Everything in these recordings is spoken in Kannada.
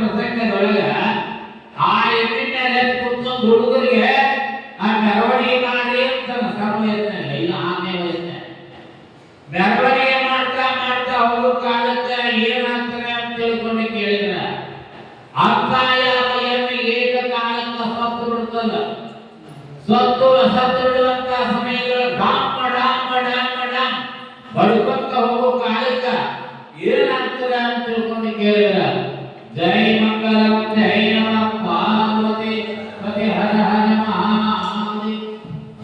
ಪ್ರಸಂಗದೊಳಗ ಆ ಎಮ್ಮಿನ ಕೂತ್ಕೊಂಡು ಹುಡುಗರಿಗೆ ಆ ಮೆರವಣಿಗೆ ಮಾಡಿ ಅಂತ ಸರ್ವ ಯತ್ನ ಇಲ್ಲ ಆಮೆ ವಯಸ್ಸಿನ ಮೆರವಣಿಗೆ ಮಾಡ್ತಾ ಮಾಡ್ತಾ ಹೋಗೋ ಕಾಲಕ್ಕೆ ಏನಾಗ್ತಾರೆ ಅಂತ ತಿಳ್ಕೊಂಡು ಕೇಳಿದ್ರ ಅಂತ ಯಾವ ಎಮ್ಮೆ ಏಕಕಾಲಕ್ಕೆ ಸತ್ತು ಬಿಡ್ತದ. ಸತ್ತು ಬಿಡುವಂತ ಸಮಯಗಳು ಡಾಮ್ ಡಾಮ್ ಡಾಮ್ ಡಾಮ್ ಬಡ್ಕೊಂತ ಹೋಗೋ ಕಾಲಕ್ಕ ಏನಾಗ್ತದೆ ಅಂತ ತಿಳ್ಕೊಂಡು ಕೇಳಿದ್ರ ಜೈ ಮಂಗಲಂ ಜೈ ನಮಃ ಪಾರ್ವತಿ ಪತಿ ಹರ ಹರ ಮಹಾದೇವ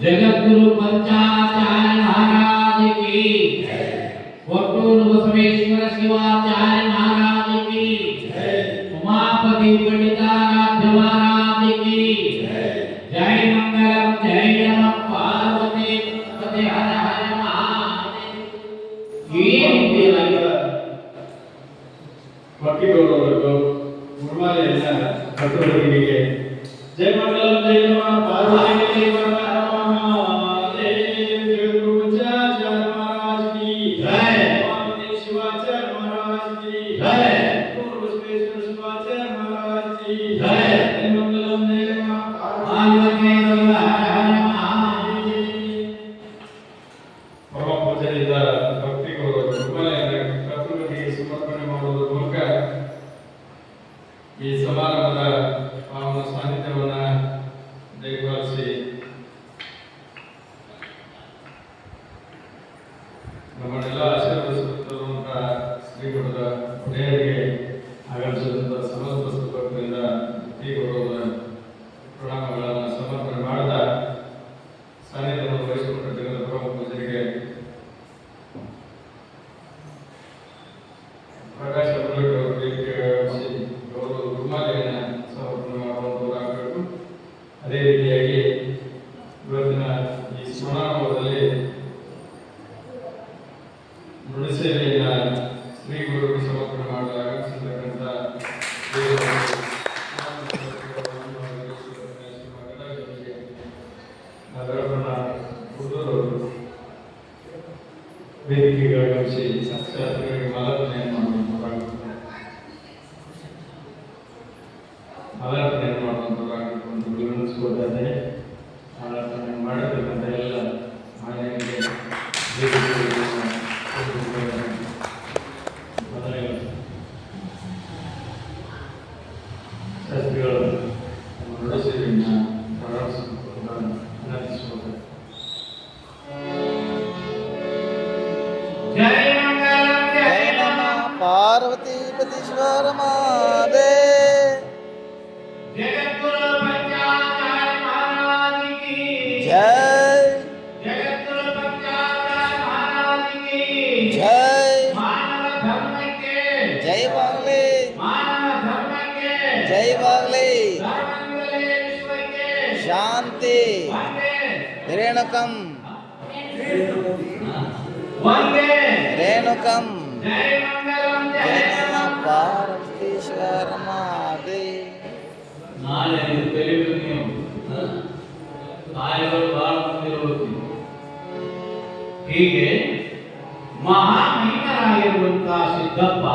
ಜಗದ್ಗುರು ಪಂಚಾಚಾರ್ಯ ಮಹಾರಾಜ ಕಿ ಕೊಟ್ಟೂರು ಬಸವೇಶ್ವರ ಶಿವಾಚಾರ್ಯ ಮಹಾರಾಜ ಕಿ ಉಮಾಪತಿ ಪಂಡಿತಾರಾಧ್ಯ ಮಹಾರಾಜ ಕಿ ಜೈ ಮಂಗಲಂ ಜೈ ನಮಃ ಪಾರ್ವತಿ ಪತಿ ಹರ ಹರ ಮಹಾದೇವ. ಈ ರೀತಿಯಾಗಿ ಭಕ್ತಿಗೌರವರಿಗೂ ಗುರುಮಾಲೆಯನ್ನ ಭಕ್ತರಿಗೆ ಜೈ ಮಂಗಲಂ ಜೈ ನಮಃ ಪಾರ್ವತಿ ಜೈ ಈ ಸಮಾರಂಭದ ಪಾವನ ಸಾನ್ನಿಧ್ಯವನ್ನ ದಯಪಾಲಿಸಿ ನಮ್ಮನ್ನೆಲ್ಲ ಆಶೀರ್ವದಿಸುತ್ತಿರುವಂತಹ ಶ್ರೀಗುರುದ ಒಡೆಯರಿಗೆ ಆಗಮಿಸಿದಂತಹ ಸಮಸ್ತ ಭಕ್ತರಿಂದ ಈ ಗೌರವದ ಪ್ರಣಾಮಗಳನ್ನು ಸಮರ್ಪಣೆ ಮಾಡಿದ ಸಾನ್ನಿಧ್ಯವನ್ನು ವಹಿಸಿಕೊಂಡಿರ್ತಕ್ಕಂಥ ಪ್ರಮುಖ ಪೂಜರಿಗೆ ಪ್ರಕಾಶ ಅವರಿಗೆ ಗೌರವ ಗುರುಮಾಲೆಯನ್ನು ಸಮರ್ಪಣೆ ಮಾಡುವಂತವರಾಗಬೇಕು. ಅದೇ ರೀತಿಯಾಗಿ ಇವತ್ತಿನ ಈ ಸಮಾರಂಭದಲ್ಲಿ ನುಡಿಸೇವೆಯನ್ನು ಶ್ರೀ ಗುರುಗಳಿಗೆ ಸಮರ್ಪಣೆ ಮಾಡಲಾಗಿರ್ತಕ್ಕಂಥ ವೇದಿಕೆಗೆ ಆಗಮಿಸಿ ಶಾಸ್ತ್ರಿಗೆ ಮಾಲಾರ್ಪಣೆಯನ್ನು ಮಾಡುವಂತವರಾಗಿಕೊಂಡು ವಿವರಿಸಿಕೊಳ್ತಾರೆ. ಮಾಲಾರ್ಪಣೆ ಮಾಡಿರ್ತಕ್ಕಂಥ ಎಲ್ಲ ಮಾನ್ಯರಿಗೆ ಶಾಸ್ತ್ರಿಗಳು ನುಡಿಸೇವೆಯನ್ನು ಪ್ರಾರಂಭಿಸಿಕೊಳ್ಳಲು ವಿನಂತಿಸಿಕೊಳ್ತಾರೆ. ಜೈ ಮಂಗಲಂ ಜೈ ನಮಃ ಪಾರ್ವತಿ ಪತೀಶ್ವರ ಮಹಾದೇವ ಜಗದ್ಗುರು ಪಂಚಾಚಾರ್ಯ ಮಹಾರಾಜ ಕಿ ಜೈ ಜಗದ್ಗುರು ಪಂಚಾಚಾರ್ಯ ಮಹಾರಾಜ ಕಿ ಜೈ ಮಾನವ ಧರ್ಮಕ್ಕೆ ಜೈ ಬಾಗ್ಲಿ ಮಾನವ ಧರ್ಮಕ್ಕೆ ಜೈ ಬಾಗ್ಲಿ ಧರ್ಮಗಳೇ ವಿಶ್ವಕ್ಕೆ ಶಾಂತಿ ವಂದೇ ರೇಣುಕಂ ವಂದೇ ರೇಣುಕಂ ಜೈ ಮಂಗಲಂ ಜೈ ಜೈ ನಮಃ ನಮಃ ಪಾರ್ವತೀಶ್ವರ ಮಹಾದೇವ. ನಾಳೆ ನೀವು ಕಲಿಬೇಕು. ನೀವು ತಾಯಿಗಳು ಬಹಳ ಮುಂದಿರಬೇಕು. ಹೀಗೆ ಮಹಾಮಹಿಮರಾಗಿರುವಂತಹ ಸಿದ್ದಪ್ಪ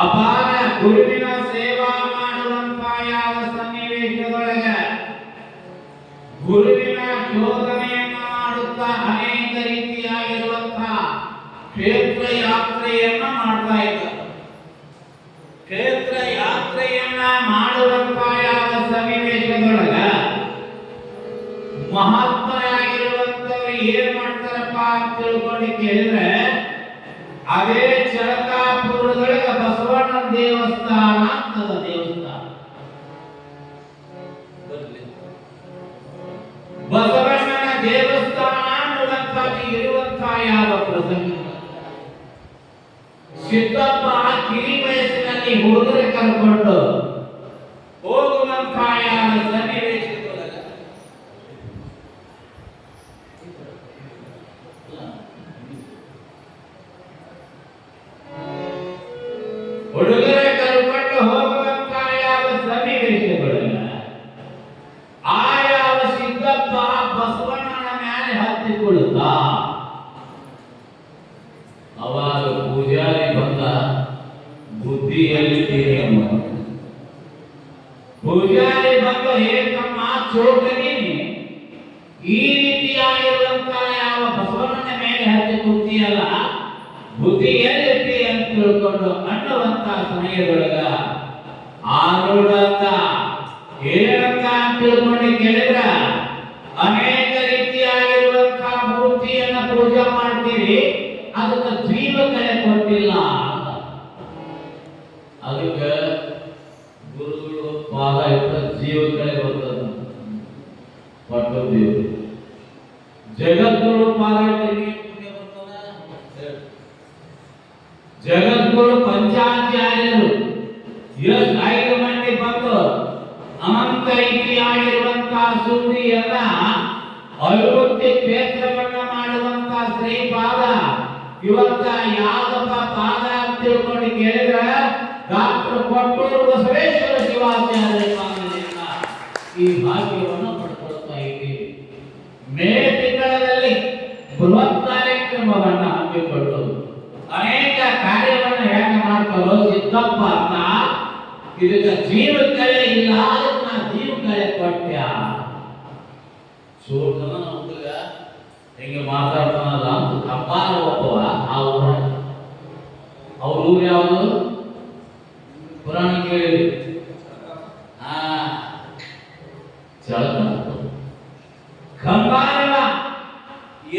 ಅಪಾರ ಗುರುವಿನ ಸೇವಾ ಮಾಡುವಂತಹ ಯಾವ ಸನ್ನಿವೇಶದೊಳಗ ಗುರುವಿನ ಶೋಧನೆಯನ್ನ ಮಾಡುತ್ತಾ ಅನೇಕ ರೀತಿಯಾಗಿರುವಂತಹ ಕ್ಷೇತ್ರ ಯಾತ್ರೆಯನ್ನ ಮಾಡ್ತಾ ಇದ್ದಾರೆ. ಕ್ಷೇತ್ರ ಯಾತ್ರೆಯನ್ನ ಮಾಡುವಂತಹ ಯಾವ ಸನ್ನಿವೇಶದೊಳಗ ಮಹಾತ್ಮರಾಗಿರುವಂತವ್ರು ಏನ್ ಮಾಡ್ತಾರಪ್ಪ ಅಂತ ತಿಳ್ಕೊಂಡು ಕೇಳಿದ್ರೆ ಅದೇ ಚಳಕಾಪುರದೊಳಗ ಬಸವಣ್ಣನ ದೇವಸ್ಥಾನ ಅಂತದ ದೇವಸ್ಥಾನ. ಬಸವಣ್ಣನ ದೇವಸ್ಥಾನ ಅನ್ನುವಂಥದ್ದು ಇರುವಂತಹ ಯಾವ ಪ್ರಸಂಗ ಸಿದ್ದಪ್ಪ ಕಿರಿ ವಯಸ್ಸಿನಲ್ಲಿ ಹುಡುಗರ ಕರ್ಕೊಂಡು ಹೋಗುವಂತಹ ಯಾವ ಸನ್ನಿವೇಶದೊಳಗ ಹುಡುಗರ ಕರ್ಕೊಂಡು ಹೋಗುವಂತಹ ಯಾವ ಸನ್ನಿವೇಶದೊಳಗ ಆ ಯಾವ ಸಿದ್ದಪ್ಪ ಬಸವಣ್ಣನ ಮೇಲೆ ಹತ್ತಿಕೊಳ್ಳುತ್ತ ಅವಾಗ ಪೂಜಾರಿ ಬಂದ ಬುದ್ಧಿಯ ಎಲ್ಲಿದ್ದೀರಿ ಅನ್ನೋದು. ಪೂಜಾರಿ ಬಂದು ಏಕಮ್ಮ ಚೋಟನಿ ಈ ರೀತಿಯಾಗಿರುವಂತಹ ಯಾವ ಬಸವಣ್ಣನ ಮೇಲೆ ಹತ್ತಿ ಕೂತಿಯಲ್ಲ ಬುದ್ಧಿ ಎಲ್ಲಿರ್ತಿ ಅಂತ ತಿಳ್ಕೊಂಡು ಅನ್ನುವಂತ ಸಮಯದೊಳಗ ಆರೋಢ ಏನಂತ ತಿಳ್ಕೊಂಡು ಕೇಳಿದ್ರ ಅನೇಕ ರೀತಿಯಾಗಿರುವಂತಹ ಮೂರ್ತಿಯನ್ನ ಪೂಜೆ ಮಾಡ್ತೀರಿ ಅದಕ್ಕೆ ಜೀವ ಕಳೆ ಕೊಟ್ಟಿಲ್ಲ ಅಂತ. ಅದಕ್ಕೆ ಗುರುಗಳು ಪಾದ ಇಟ್ಟ ಜೀವ ಕಳೆ ಬರ್ತದ ಪಟ್ಟ ದೇವರು ಜಗದ್ಗುರು ಪಾದ ಇಟ್ಟರಿಗೆ ಪುಣ್ಯ ಬರ್ತದ. ಜಗದ್ಗುರು ಪಂಚಾಚಾರ್ಯರು ಎಷ್ಟು 5 ಮಂದಿ ಬಂದು ಅನಂತ ರೀತಿಯಾಗಿರುವಂತಹ ಸುದ್ದಿಯನ್ನ ಅಭಿವೃದ್ಧಿ ಕ್ಷೇತ್ರವನ್ನ ಮಾಡುವಂತಹ ಶ್ರೀಪಾದ ಇವತ್ತ ಯಾವ್ದಪ್ಪ ಪಾದ ಅಂತ ತಿಳ್ಕೊಂಡು ಕೇಳಿದ್ರ ಡಾಕ್ಟರ್ ಕೊಟ್ಟೂರು ಬಸವೇಶ್ವರ ಶಿವಾಚಾರ್ಯ ಪಾದದಿಂದ ಈ ಭಾಗ್ಯವನ್ನು ಪಡ್ಕೊಳ್ತಾ ಇದ್ದೀವಿ. ಮೇ ತಿಂಗಳಲ್ಲಿ ಬೃಹತ್ ಕಾರ್ಯಕ್ರಮವನ್ನ ಹಮ್ಮಿಕೊಂಡು ಅನೇಕ ಕಾರ್ಯವನ್ನು ಹೇಗೆ ಮಾಡ್ತಾರೋ ಸಿದ್ದಪ್ಪ ಅಂತ ಇದಕ್ಕೆ ಜೀವ ಕಳೆ ಇಲ್ಲ ಅದಕ್ಕೆ ನಾ ಜೀವ ಕಳೆ ಕೊಟ್ಟ್ಯ ಸೋಟನ ಹುಡುಗ ಹೆಂಗೆ ಮಾತಾಡ್ತಾನಲ್ಲ ಅಂತ ಕಂಪಾರ ಒಬ್ಬವ ಆ ಊರ ಅವ್ರ ಊರು ಯಾವುದು ಪುರಾಣ ಕೇಳಿದ್ರಿ ಚಳಕ ಕಂಪಾರವ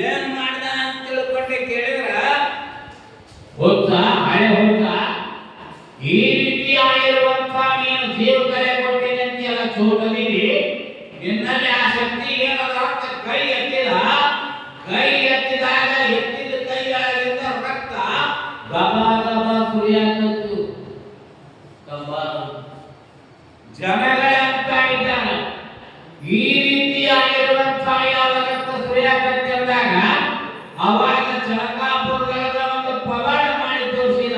ಏನ್ ಮಾಡ್ದ ಅಂತ ತಿಳ್ಕೊಂಡೆ ಕೇಳಿದ್ರ ಹೋಗ್ತ ಹಳೆ ಹೋಗ್ತ ಈ ರೀತಿಯಾಗಿರುವಂತಹ ನೀನು ಜೀವ ಕಲೆ ಕೊಟ್ಟಿದೆ ಅಂತೆಲ್ಲ ಚೋಟನಿರಿ ನಿನ್ನಲ್ಲಿ ಆ ಶಕ್ತಿ ಏನದ ಅಂತ ಕೈ ಎತ್ತಿದ. ಕೈ ಎತ್ತಿದಾಗ ಎತ್ತಿದ ಕೈಯಾಗಿಂದ ರಕ್ತ ಗಬ ಗಬ ಸುರಿಯಾಕತ್ತು. ಜನಗಳೇ ಅಂತ ಇದ್ದಾರೆ ಈ ರೀತಿಯಾಗಿರುವಂತಹ ಯಾವ ರಕ್ತ ಸುರಿಯಾಕತ್ತಿದ್ದಾಗ ಅವಾಗ ಚಳಕಾಪುರದಾಗ ಒಂದು ಪವಾಡ ಮಾಡಿ ತೋರಿಸಿದ.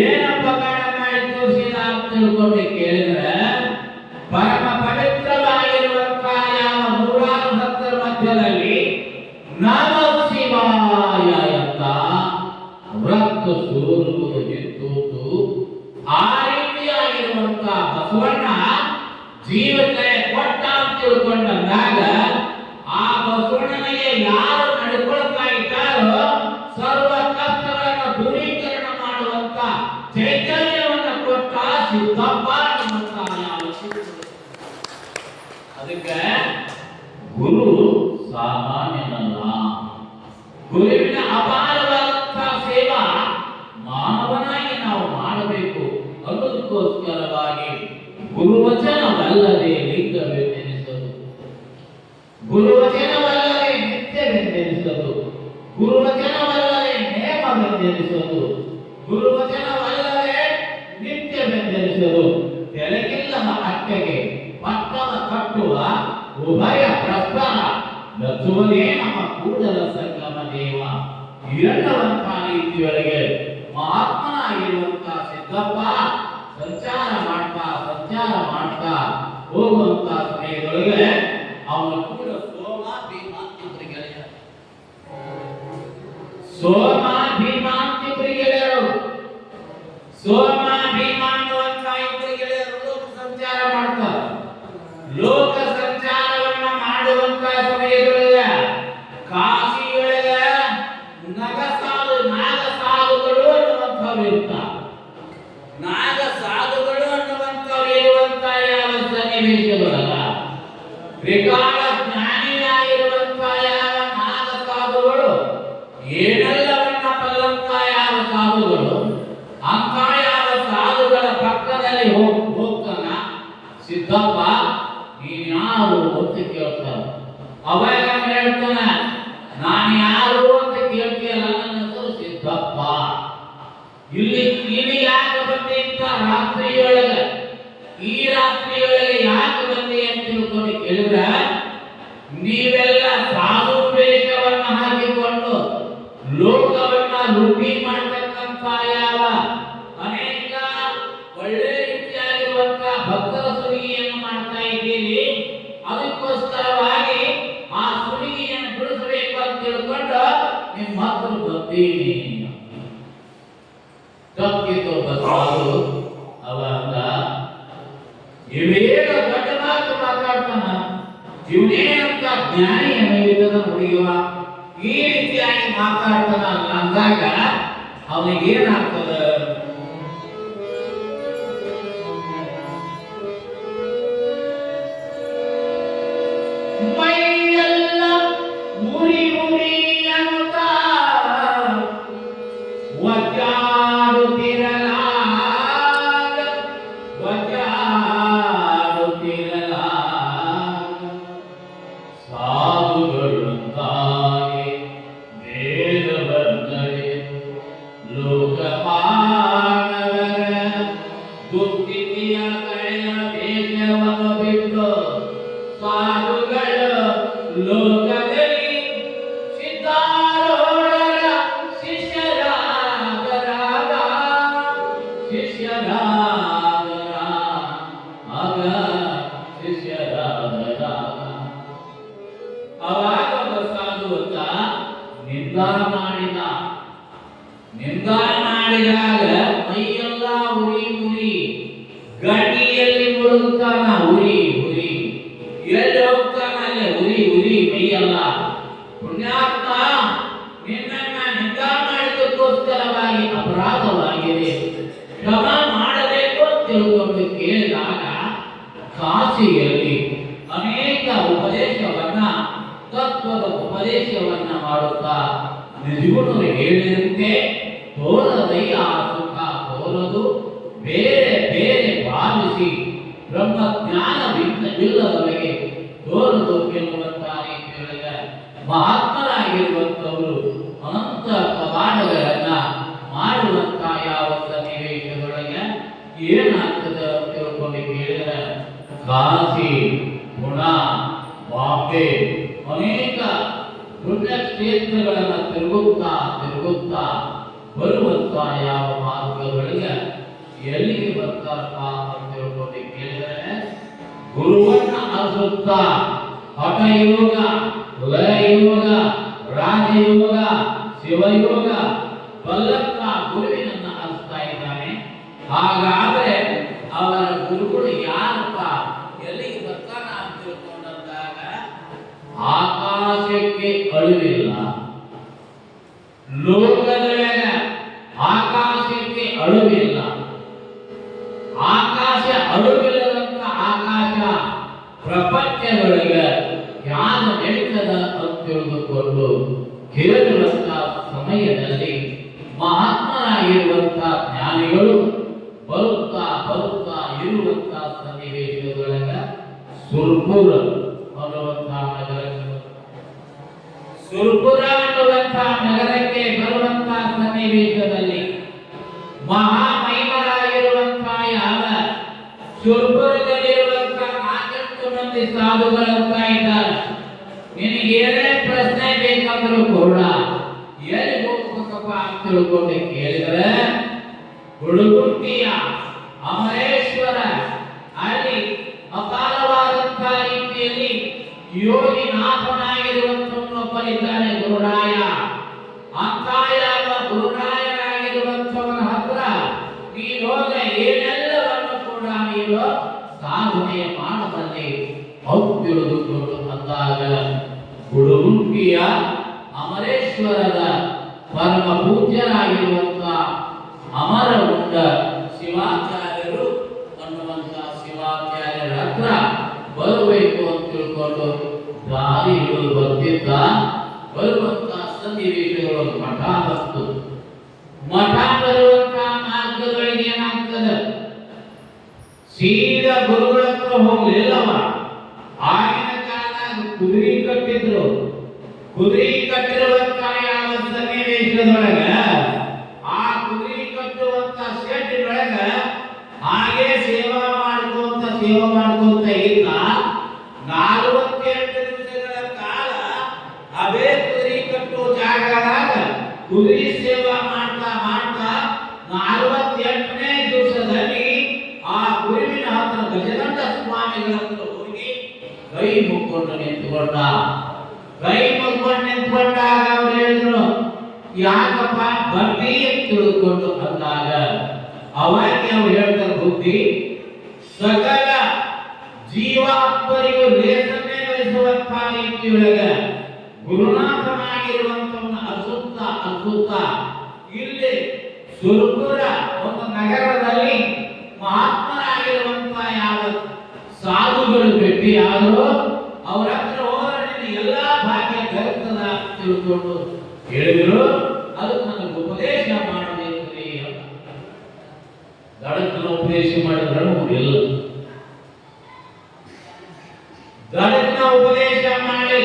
ಏನ ಪವಾಡ ಮಾಡಿ ತೋರಿಸಿದ ಅಂತ ತಿಳ್ಕೊಂಡು ಕೇಳಿದ್ರೆ ಪರಮ ಪವಿತ್ರವಾಗಿರುವಂತಹ ಯಾವ 106 ಭಕ್ತರ ಮಧ್ಯದಲ್ಲಿ ನಮ ಶಿವಾಯ ಅಂತ ರಕ್ತ ಸೂರುವುದು ನಿಂತುದು. ಆ ರೀತಿಯಾಗಿರುವಂತಹ ಬಸವಣ್ಣ ಜೀವಕ್ಕೆ ಕೊಟ್ಟ ಅಂತ ತಿಳ್ಕೊಂಡಂದಾಗ ಆ ಬಸವಣ್ಣನಿಗೆ ಯಾರು ನಡ್ಕೊಳ್ತಾ ಇದ್ದಾರೋ ಸರ್ವ ಕಷ್ಟಗಳನ್ನು ದೂರೀಕರಣ ಮಾಡುವಂತ ಚೈತನ್ಯವನ್ನು ಕೊಟ್ಟ ಸಿದ್ದಪ್ಪ ಅನ್ನುವಂತಹ ಯಾವ ಅದಕ್ಕೆ ಗುರು ಸಾಮಾನ್ಯನಲ್ಲ. ಗುರುವಿನ ಅಪಾರವಾದಂತಹ ಸೇವಾ ಮಾನವನಾಗಿ ನಾವು ಮಾಡಬೇಕು ಅನ್ನೋದಕ್ಕೋಸ್ಕರವಾಗಿ ಗುರುವಚನವಲ್ಲದೆ ಲಿಂಗವೆಂದೆನಿಸದು, ಗುರುವಚನವಲ್ಲದೆ ನಿತ್ಯವೆಂದೆನಿಸದು, ಗುರುವಚನವಲ್ಲದೆ ನೇಮವೆಂದೆನಿಸದು, ಗುರುವಚನವಲ್ಲದೆ ನಿತ್ಯವೆಂದೆನಿಸದು. ತೆಲಗಿಲ್ಲದ ಅಟ್ಟೆಗೆ ಪಟ್ಟದ ಕಟ್ಟುವ ಉಭಯ ಪ್ರಸ್ತಾರ ನಚ್ಚುವುದೇ ನಮ್ಮ ಕೂಡಲ ಸಂಗಮ ದೇವ. ಇರಣ್ಣವಂತಹ ರೀತಿಯೊಳಗೆ ಮಹಾತ್ಮನಾಗಿರುವಂತಹ ಸಿದ್ದಪ್ಪ ಸಂಚಾರ ಮಾಡ್ತಾ ಹೋಗುವಂತ ಸಮಯದೊಳಗೆ ಅವನ ಕೂಡ ಸೋಮ ಭೀಮ ಇಬ್ಬರಿಗೆ ಸೋಮ ಭೀಮ ಇಬ್ಬರಿಗೆ ಸೋಮ ಭೀಮ ಅನ್ನುವಂತಹ ಇಬ್ಬರಿಗೆ ಸಂಚಾರ ಮಾಡ್ತಾರೆ. ಲೋಕ ಸಂಚಾರವನ್ನ ಮಾಡುವಂತಹ ಸಮಯದೊಳಗೆ ಕಾಶಿಯೊಳಗೆ ನಾಗಸಾಧುಗಳು ಅನ್ನುವಂಥವ್ರು ಇರ್ತಾರೆ. ನಾಗಸಾಧುಗಳು ಅನ್ನುವಂಥವ್ರು ಇರುವಂತಹ ಯಾವ ಸನ್ನಿವೇಶದೊಳಗ ತ್ರಿಕಾಲ ಜ್ಞಾನಿಯಾಗಿರುವಂತಹ ಯಾವ ನಾಗಸಾಧುಗಳು ಏನೆಲ್ಲವನ್ನ ಬಲ್ಲಂತಹ ಯಾವ ಸಾಧುಗಳು ಅಂತ ಯಾವ ಸಾಧುಗಳ ಪಕ್ಕದಲ್ಲಿ ಹೋಗ್ತಾನ ಸಿದ್ದಪ್ಪ ನೀನ್ ಯಾರು ಅಂತ ಕೇಳ್ತಾನ. ಅವಾಗ ಹೇಳ್ತಾನ ನಾನು ಯಾರು ಅಂತ ಕೇಳ್ತೀಯಲ್ಲ ನನ್ನ ಹೆಸರು ಸಿದ್ದಪ್ಪ. ಇಲ್ಲಿ ಯಾಕೆ ಬಂದೆ ಅಂತ ರಾತ್ರಿಯೊಳಗೆ ಈ ರಾತ್ರಿಯೊಳಗೆ ಯಾಕೆ ಬಂದೆ ಅಂತ ತಿಳ್ಕೊಂಡು ಕೇಳಿದ್ರ ನೀವೆಲ್ಲ ಸಾಧು ವೇಷವನ್ನ ಹಾಕಿಕೊಂಡು ಲೋಕವನ್ನ ಲೂಟಿ ಮಾಡತಕ್ಕಂತ ಯಾವ ಅನೇಕ ಒಳ್ಳೆ ರೀತಿಯಾಗಿರುವಂತಹ ಭಕ್ತರ ಸುಲಿಗೆಯನ್ನು ಮಾಡ್ತಾ ಇದ್ದೀರಿ. ಅದಕ್ಕೋಸ್ಕರವಾಗಿ ಆ ಸುಲಿಗೆಯನ್ನು ಬಿಡಿಸಬೇಕು ಅಂತ ತಿಳ್ಕೊಂಡು ನಿಮ್ಮ ಹತ್ರ ಬರ್ತೀನಿ. ತಪ್ಪಿತು ಬಸ್ಸಾರು ಜ್ಞಾನಿಯ ಮೈಯುತದ ನುಡಿಯುವ ಈ ರೀತಿಯಾಗಿ ಮಾತಾಡ್ತಾನಲ್ಲ ಅಂದಾಗ ಅವನಿಗೆ ಏನಾಗ್ತದ? ಮೈಯೆಲ್ಲ ಉರಿ ಉರಿ ಅಂತ ಸಾಧುಗಳಂತಾಗಿ ವೇದವರ್ಗಡೆ ಲೋಕಮಾನವರ ದುಸ್ಥಿತಿಯ ಕಳೆಯ ಬೇಜವನ್ನು ಬಿಟ್ಟು ಸಾಧುಗಳ ಲೋಕದಲ್ಲಿ ಸಿದ್ಧಾರೂಢರ ಶಿಷ್ಯರಾದರಾಗ ಅವಾಗ ಒಬ್ಬ ಸಾಧು ಅಂತ ನಿರ್ಧಾರ ಮಾಡಿದಾಗ ಮೈಯೆಲ್ಲ ಉರಿ ಉರಿ ಗಡಿಯಲ್ಲಿ ಮುಳುಗ್ತಾನ ಉರಿ ಉರಿ ಎಲ್ಲಿ ಹೋಗ್ತಾನ ಅಲ್ಲೇ ಉರಿ ಉರಿ ಮೈಯೆಲ್ಲ. ಪುಣ್ಯಾತ್ಮ, ನಿನ್ನನ್ನ ನಿರ್ಧಾರ ಮಾಡಿದ್ದಕ್ಕೋಸ್ಕರವಾಗಿ ಅಪರಾಧವಾಗಿದೆ, ಕ್ಷಮ ಮಾಡಬೇಕು ಅಂತ ತಿಳ್ಕೊಂಡು ಕೇಳಿದಾಗ ಕಾಶಿಯಲ್ಲಿ ಅನೇಕ ಉಪದೇಶವನ್ನ ತತ್ವದ ಉಪದೇಶವನ್ನ ಮಾಡುತ್ತಾ ನಿಜಗುಣರು ಹೇಳಿದಂತೆ ತೋರದಯ್ಯ ಸುಖ ತೋರದು ಬೇರೆ ಬೇರೆ ಭಾವಿಸಿ ಬ್ರಹ್ಮಜ್ಞಾನವಿಲ್ಲದವರಿಗೆ ತೋರದು ಎನ್ನುವಂತ ರೀತಿಯೊಳಗೆ ಮಹಾತ್ಮರಾಗಿರುವಂತವರು ಅನಂತ ಪವಾಡಗಳನ್ನ ಮಾಡುವಂತ ಯಾವ ಸನ್ನಿವೇಶದೊಳಗೆ ಏನಾಗ್ತದೆ ಅಂತ ತಿಳ್ಕೊಂಡು ಕೇಳಿದ್ರೆ ಕಾಶಿ, ಪುಣೆ, ಬಾಂಬೆ ಅನೇಕ ಪುಣ್ಯಕ್ಷೇತ್ರಗಳನ್ನು ತಿರುಗುತ್ತಾ ಬರುವಂತ ಯಾವ ಮಾರ್ಗದೊಳಗೆ ಎಲ್ಲಿಗೆ ಬರ್ತಾರಪ್ಪ ಅಂತ ತಿಳ್ಕೊಂಡು ಕೇಳಿದರೆ ಗುರುವನ್ನ ಅನಿಸುತ್ತಾ ಹಠಯೋಗ, ಲಯಯೋಗ, ರಾಜಯೋಗ, ಶಿವಯೋಗ ಬಲ್ಲಕ್ಕ ಗುರುವಿನನ್ನ ಅನಿಸ್ತಾ ಇದ್ದಾನೆ. ಹಾಗಾದ್ರೆ ಅವರ ಗುರುಗಳು ಯಾರಪ್ಪ, ಎಲ್ಲಿಗೆ ಬರ್ತಾನ ಅಂತ ತಿಳ್ಕೊಂಡಂದಾಗ ಆಕಾಶಕ್ಕೆ ಅಳಿವಿಲ್ಲ, ಲೋಕದೊಳಗೆ ಆಕಾಶಕ್ಕೆ ಅಳುವಿಲ್ಲ, ಆಕಾಶ ಅಳುವಿಲ್ಲದಂತ ಆಕಾಶ ಪ್ರಪಂಚದೊಳಗೆ ಯಾರು ನಡೀತದ ಅಂತ ತಿಳಿದುಕೊಂಡು ಕೇಳುವಂತ ಸಮಯದಲ್ಲಿ ಮಹಾತ್ಮರಾಗಿರುವಂತ ಜ್ಞಾನಿಗಳು ಬರುತ್ತಾ ಇರುವಂತ ಸನ್ನಿವೇಶದೊಳಗೆ ಸುರ್ಪುರ ಅನ್ನುವಂತ ನಗರಕ್ಕೆ ಬರುವಂತ ಸನ್ನಿವೇಶದಲ್ಲಿ ಮಹಾಮಹಿಮರಾಗಿರುವಂತ ಯಾವ ಸುರ್ಪುರದಲ್ಲಿರುವಂತ 4 ಮಂದಿ ಸಾಧುಗಳಂತ ಇದ್ದಾರೆ. ನಿನಗೆ ಏನೇ ಪ್ರಶ್ನೆ ಬೇಕಾದರೂ ಕೂಡ ಎಲ್ಲಿ ಹೋಗ್ಬೇಕಪ್ಪ ಅಂತ ತಿಳ್ಕೊಂಡು ಕೇಳಿದ್ರೆ ಹುಡುಗುಟ್ಟಿಯ ಅಮರೇಶ್ವರ ಅಲ್ಲಿ ಅಪಾರವಾದಂತ ರೀತಿಯಲ್ಲಿ ಯೋಗಿನಾಥನಾಗಿರುವಂತವನೊಬ್ಬನಿದ್ದಾನೆ ಗುರುರಾಯ. ಅಂತ ಯಾವ ಗುರುರಾಯರಾಗಿರುವಂತವನ ಹತ್ರ ನೀನೋಗ ಏನೆಲ್ಲವನ್ನು ಕೂಡ ನೀನು ಸಾಧನೆ ಮಾಡಬಲ್ಲೆ ತಿಳಿದುಕೊಂಡು ಅಂದಾಗ ಹುಡುಗುಟ್ಟಿಯ ಅಮರೇಶ್ವರದ ಪರಮ ಪೂಜ್ಯರಾಗಿರುವಂತ ಅಮರಗುಂಡ ಶಿವಾಚಾರ್ಯರು ಅನ್ನುವಂತ ಶಿವಾಚಾರ್ಯರ ಹತ್ರ ಬರಬೇಕು ಅಂತ ತಿಳ್ಕೊಂಡು ದಾರಿಗಳು ಬರುವಂತ ಸನ್ನಿವೇಶಗಳು ಮಠ ಬಂತು. ಮಠ ಬರುವಂತ ಮಾರ್ಗಗಳಿಗೆ ಏನಾಗ್ತದೆ, ಸೀದಾ ಗುರುಗಳ ಹತ್ರ ಹೋಗ್ಲಿಲ್ಲವ. ಆಗಿನ ಕಾಲದಾಗ ಕುದುರೆ ಕಟ್ಟಿದ್ರು. ಕುದುರೆ ಕಟ್ಟಿರುವಂತ ಯಾವ ಸನ್ನಿವೇಶದೊಳಗ ಆ ಕುದುರೆ ಕಟ್ಟುವಂತ ಶೆಡ್ಡಿನೊಳಗ ಹಾಗೆ ಸೇವಾ ಮಾಡ್ಕೊಂತ ಇಲ್ಲ. 48 ದಿವಸಗಳ ಕಾಲ ಅದೇ ಕುದುರೆ ಕಟ್ಟುವ ಜಾಗದಾಗ ಕುದುರೆ ಸೇವಾ ಮಾಡ್ತಾ 48ನೇ ದಿವಸದಲ್ಲಿ ಆ ಗುರುವಿನ ಹತ್ರ ಗಜದಂಡ ಸ್ವಾಮಿಗಳ ಹತ್ರ ಹೋಗಿ ಕೈ ಮುಕ್ಕೊಂಡು ನಿಂತ್ಕೊಂಡಾಗ ಅವ್ರು ಹೇಳಿದ್ರು, ಯಾಕಪ್ಪ ಬರ್ತಿ ಅಂತ ತಿಳ್ಕೊಂಡು ಅಂದಾಗ ಅವಾಗ ಅವ್ರು ಹೇಳ್ತಾರೆ, ಬುದ್ಧಿ ಸಕಲ ಜೀವಾತ್ಮರಿಗೂ ಲೇಸನ್ನೇ ನಡೆಸುವಂತ ರೀತಿಯೊಳಗೆ ಗುರುನಾಥನಾಗಿರುವಂತವನ್ನ ಅಸುತ್ತ ಇಲ್ಲಿ ಸುರಪುರ ಒಂದು ನಗರದಲ್ಲಿ ಮಹಾತ್ಮರಾಗಿರುವಂತ ಯಾವ ಸಾಧುಗಳು ಭೇಟಿಯಾದರೂ ಅವರ ಹತ್ರ ಹೋದ್ರೆ ಎಲ್ಲಾ ಭಾಗ್ಯ ದೊರೆತದ ತಿಳ್ಕೊಂಡು ಹೇಳಿದ್ರು. ಅದಕ್ಕೆ ನನಗೆ ಉಪದೇಶ ಮಾಡಬೇಕ್ರಿ ಅಂತ ದಡಕ್ಕನ ಉಪದೇಶ ಮಾಡಿದ್ರೆ ಮುಗಿಲ್ಲ. ದಡಕ್ಕನ ಉಪದೇಶ ಮಾಡಿ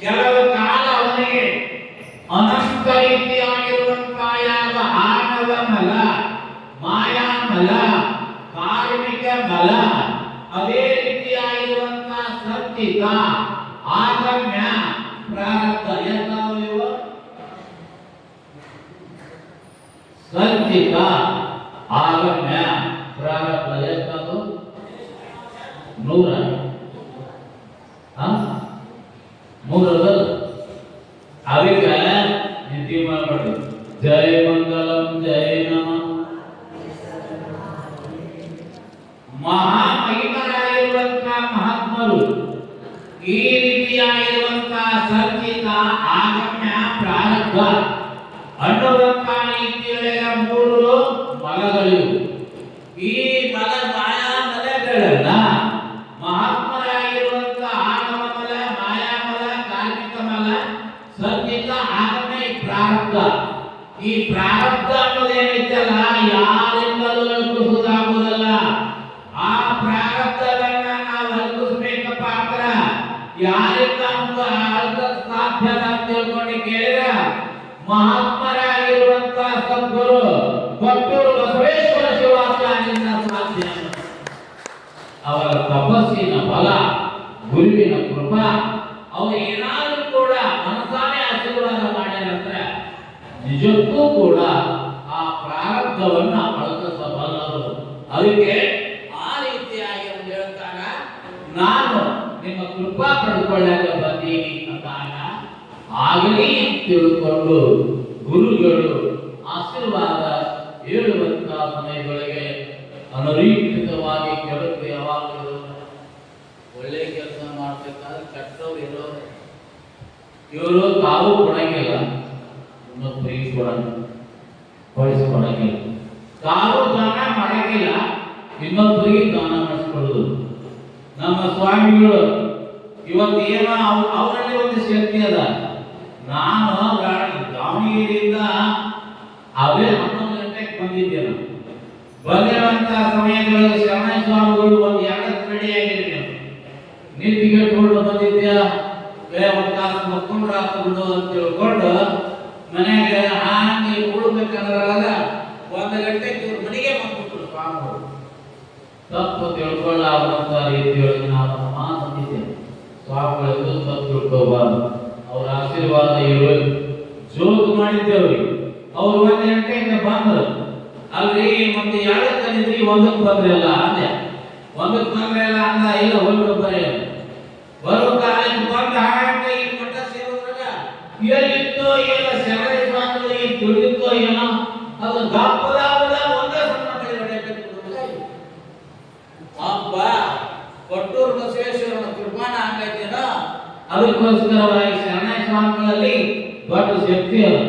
ಕೆಲವು ಕಾಲ ಅವನಿಗೆ ಅನಂತ ರೀತಿಯಾಗಿರುವಂತಹ ಯಾವ ಆಣವ ಮಲ, ಮಾಯಾಮಲ, ಕಾರ್ಮಿಕ ಮಲ, ಅದೇ ರೀತಿಯಾಗಿರುವಂತಹ ಸಂಚಿತ, ಆಗಮ್ಯ, ಪ್ರಾರಬ್ಧ ಎಂತಾವಿವ ಸಂಚಿತ, ಆಗಮ್ಯ, ಪ್ರಾರಬ್ಧ ಎಂತಾವು 100 3 ಅವಿಕ ನಿಧಿ ಮಾಡಿ ಜಯ ಮಂಗಲಂ ಜಯ ನಮಃ. ಮಹಾಮಹಿಮರಾಗಿರುವಂತಹ ಮಹಾತ್ಮರು ಈ ರೀತಿಯಾಗಿರುವಂತಹ ಸಂಚಿತ, ಆಗಮ್ಯ, ಪ್ರಾರಬ್ಧ ಅನ್ನುವಂತಹ ರೀತಿಯೊಳಗೆ 3 ಮಲಗಳಿವು. ಈ ಮಲ ಮಾಯಾ ಮಲಗಳನ್ನ ಮಹಾತ್ಮರಾಗಿರುವಂತಹ ಆಗಮ ಮಲ, ಮಾಯಾಮಲ, ಕಾರ್ಮಿಕ ಮಲ, ಸಂಚಿತ, ಆಗಮ್ಯ, ಪ್ರಾರಬ್ಧ. ಈ ಪ್ರಾರಬ್ಧ ಅನ್ನೋದೇನೈತಲ್ಲ ಯಾರಿಂದಲೂ ಅನುಭವಿಸುವುದಾಗುವುದಲ್ಲ. ಆ ಪ್ರಾರಬ್ಧವನ್ನ ನಾವು ಅನುಭವಿಸಬೇಕಪ್ಪ ಅಂದ್ರೆ ಯಾರಿಂದ ಸಾಧ್ಯ ಅಂತ ತಿಳ್ಕೊಂಡು ಕೇಳಿದ್ರೆ ಮಹಾತ್ಮರಾಗಿರುವಂತಹ ಸದ್ಗುರು ಕೊಟ್ಟೂರು ಬಸವೇಶ್ವರ ಶಿವಾಚಾರ್ಯರಿಂದ ಸಾಧ್ಯ. ಅವರ ತಪಸ್ಸಿನ ಬಲ, ಗುರುವಿನ ಕೃಪಾ, ಅವರು ಏನಾದರೂ ಕೂಡ ಮನಸಾನೆ ಆಶೀರ್ವಾದ ಮಾಡ್ಯಾರಂದ್ರೆ ನಿಜಕ್ಕೂ ಕೂಡ ಆ ಪ್ರಾರಬ್ಧವನ್ನ ಅಳಕಸಬಲ್ಲರು. ಅದಕ್ಕೆ ಆ ರೀತಿಯಾಗಿ ಅವ್ರು ಹೇಳ್ತಾಗ ನಾನು ನಿಮ್ಮ ಕೃಪಾ ಪಡ್ಕೊಳ್ಳಾಕ ಬಂದೀನಿ ಅಂದಾಗ ಆಗಲಿ ತಿಳ್ಕೊಂಡು ಗುರುಗಳು ಆಶೀರ್ವಾದ ಹೇಳುವಂತ ಸಮಯಗಳಿಗೆ ಅನರೀಕ್ಷಿತವಾಗಿ ಕೆಳಕ್ಕೆ ಯಾವಾಗಲೂ ಒಳ್ಳೆ ಕೆಲಸ ಮಾಡ್ಬೇಕಾದ್ರೆ ಕೆಟ್ಟವ್ರು ಇರೋರು ಇವರು ತಾವು ಕೊಡಂಗಿಲ್ಲ, ಇನ್ನೊಬ್ಬರಿಗೆ ಕೊಡಂಗಿಲ್ಲ, ತಾವು ದಾನ ಮಾಡಂಗಿಲ್ಲ, ಇನ್ನೊಬ್ಬರಿಗೆ ದಾನ ಮಾಡಿಸ್ಕೊಳ್ಳೋದು. ನಮ್ಮ ಸ್ವಾಮಿಗಳು ಇವತ್ತು ಏನೋ ಅವರಲ್ಲಿ ಒಂದು ಶಕ್ತಿ ಅದ. ನಾನು ದಾವಣಗೆರೆಯಿಂದ ಅವೇ 11 ಗಂಟೆಗೆ ಬಂದಿದ್ದೆ. ನಾನು ಬಂದಿರುವಂತ ಸಮಯದೊಳಗೆ ಶರಣ ಸ್ವಾಮಿಗಳು ಒಂದು 2 ರೆಡಿ ಆಗಿದ್ರು. ನೀನು ಟಿಕೆಟ್ ಹೊಡೆದು ಬಂದಿದ್ಯಾ, ಒಂದು ತಾಸು ಮಕ್ಕೊಂಡ್ರೆ ಹಾಕೊಂಡು ಅಂತ ತಿಳ್ಕೊಂಡು ಮನೆಗೆ ಹಾಗೆ ಉಳ್ಬೇಕಂದ್ರಾಗ 1 ಗಂಟೆಗೆ ಇವ್ರ ಮನೆಗೆ ಬಂದ್ಬಿಟ್ರು ಸ್ವಾಮಿಗಳು. ತಪ್ಪು ತಿಳ್ಕೊಳ್ಳಾದಂತ ರೀತಿಯೊಳಗೆ ನಾವು ಮಾತಿದ್ದೆ ಸ್ವಾಮಿಗಳು ತಪ್ಪು ತಿಳ್ಕೋಬಾರ್ದು. ಅವ್ರ ಆಶೀರ್ವಾದ ಇರುವ ಜೋಗ್ ಮಾಡಿದ್ದೇವ್ರಿ. ಅವ್ರು 1 ಗಂಟೆಗೆ ಬಂದ್ರು. ಅಲ್ರಿ ಮತ್ತೆ 2ಕ್ಕೆ ಬಂದಿದ್ರಿ 1ಕ್ಕೆ ಬಂದ್ರಲ್ಲ ಅಂದೆ. 1ಕ್ಕೆ ಬಂದ್ರಲ್ಲ ಅಂದ. ಇಲ್ಲ ಹೋಗ್ಬಿಡು ಬರೀ ಬರೋ ಕಾಲೇಜ್ ಬಂದು ಹಾಗೆ ಈ ಮಠ ಸೇರೋದ್ರಾಗ ಎಲ್ಲಿತ್ತೋ ಏನೋ ಶರಣ ಸ್ವಾಮಿಗಳಿಗೆ ತಿಳಿದಿತ್ತೋ ಏನೋ ಅದು ಗಾಪದಾವದ ಒಂದೇ ಸಣ್ಣ ಅಪ್ಪ ಕೊಟ್ಟೂರು ಬಸವೇಶ್ವರನ ತೀರ್ಮಾನ ಆಗೈತೇನೋ. ಅದಕ್ಕೋಸ್ಕರವಾಗಿ ಶರಣ ಸ್ವಾಮಿಗಳಲ್ಲಿ ದೊಡ್ಡ ಶಕ್ತಿ ಅದು.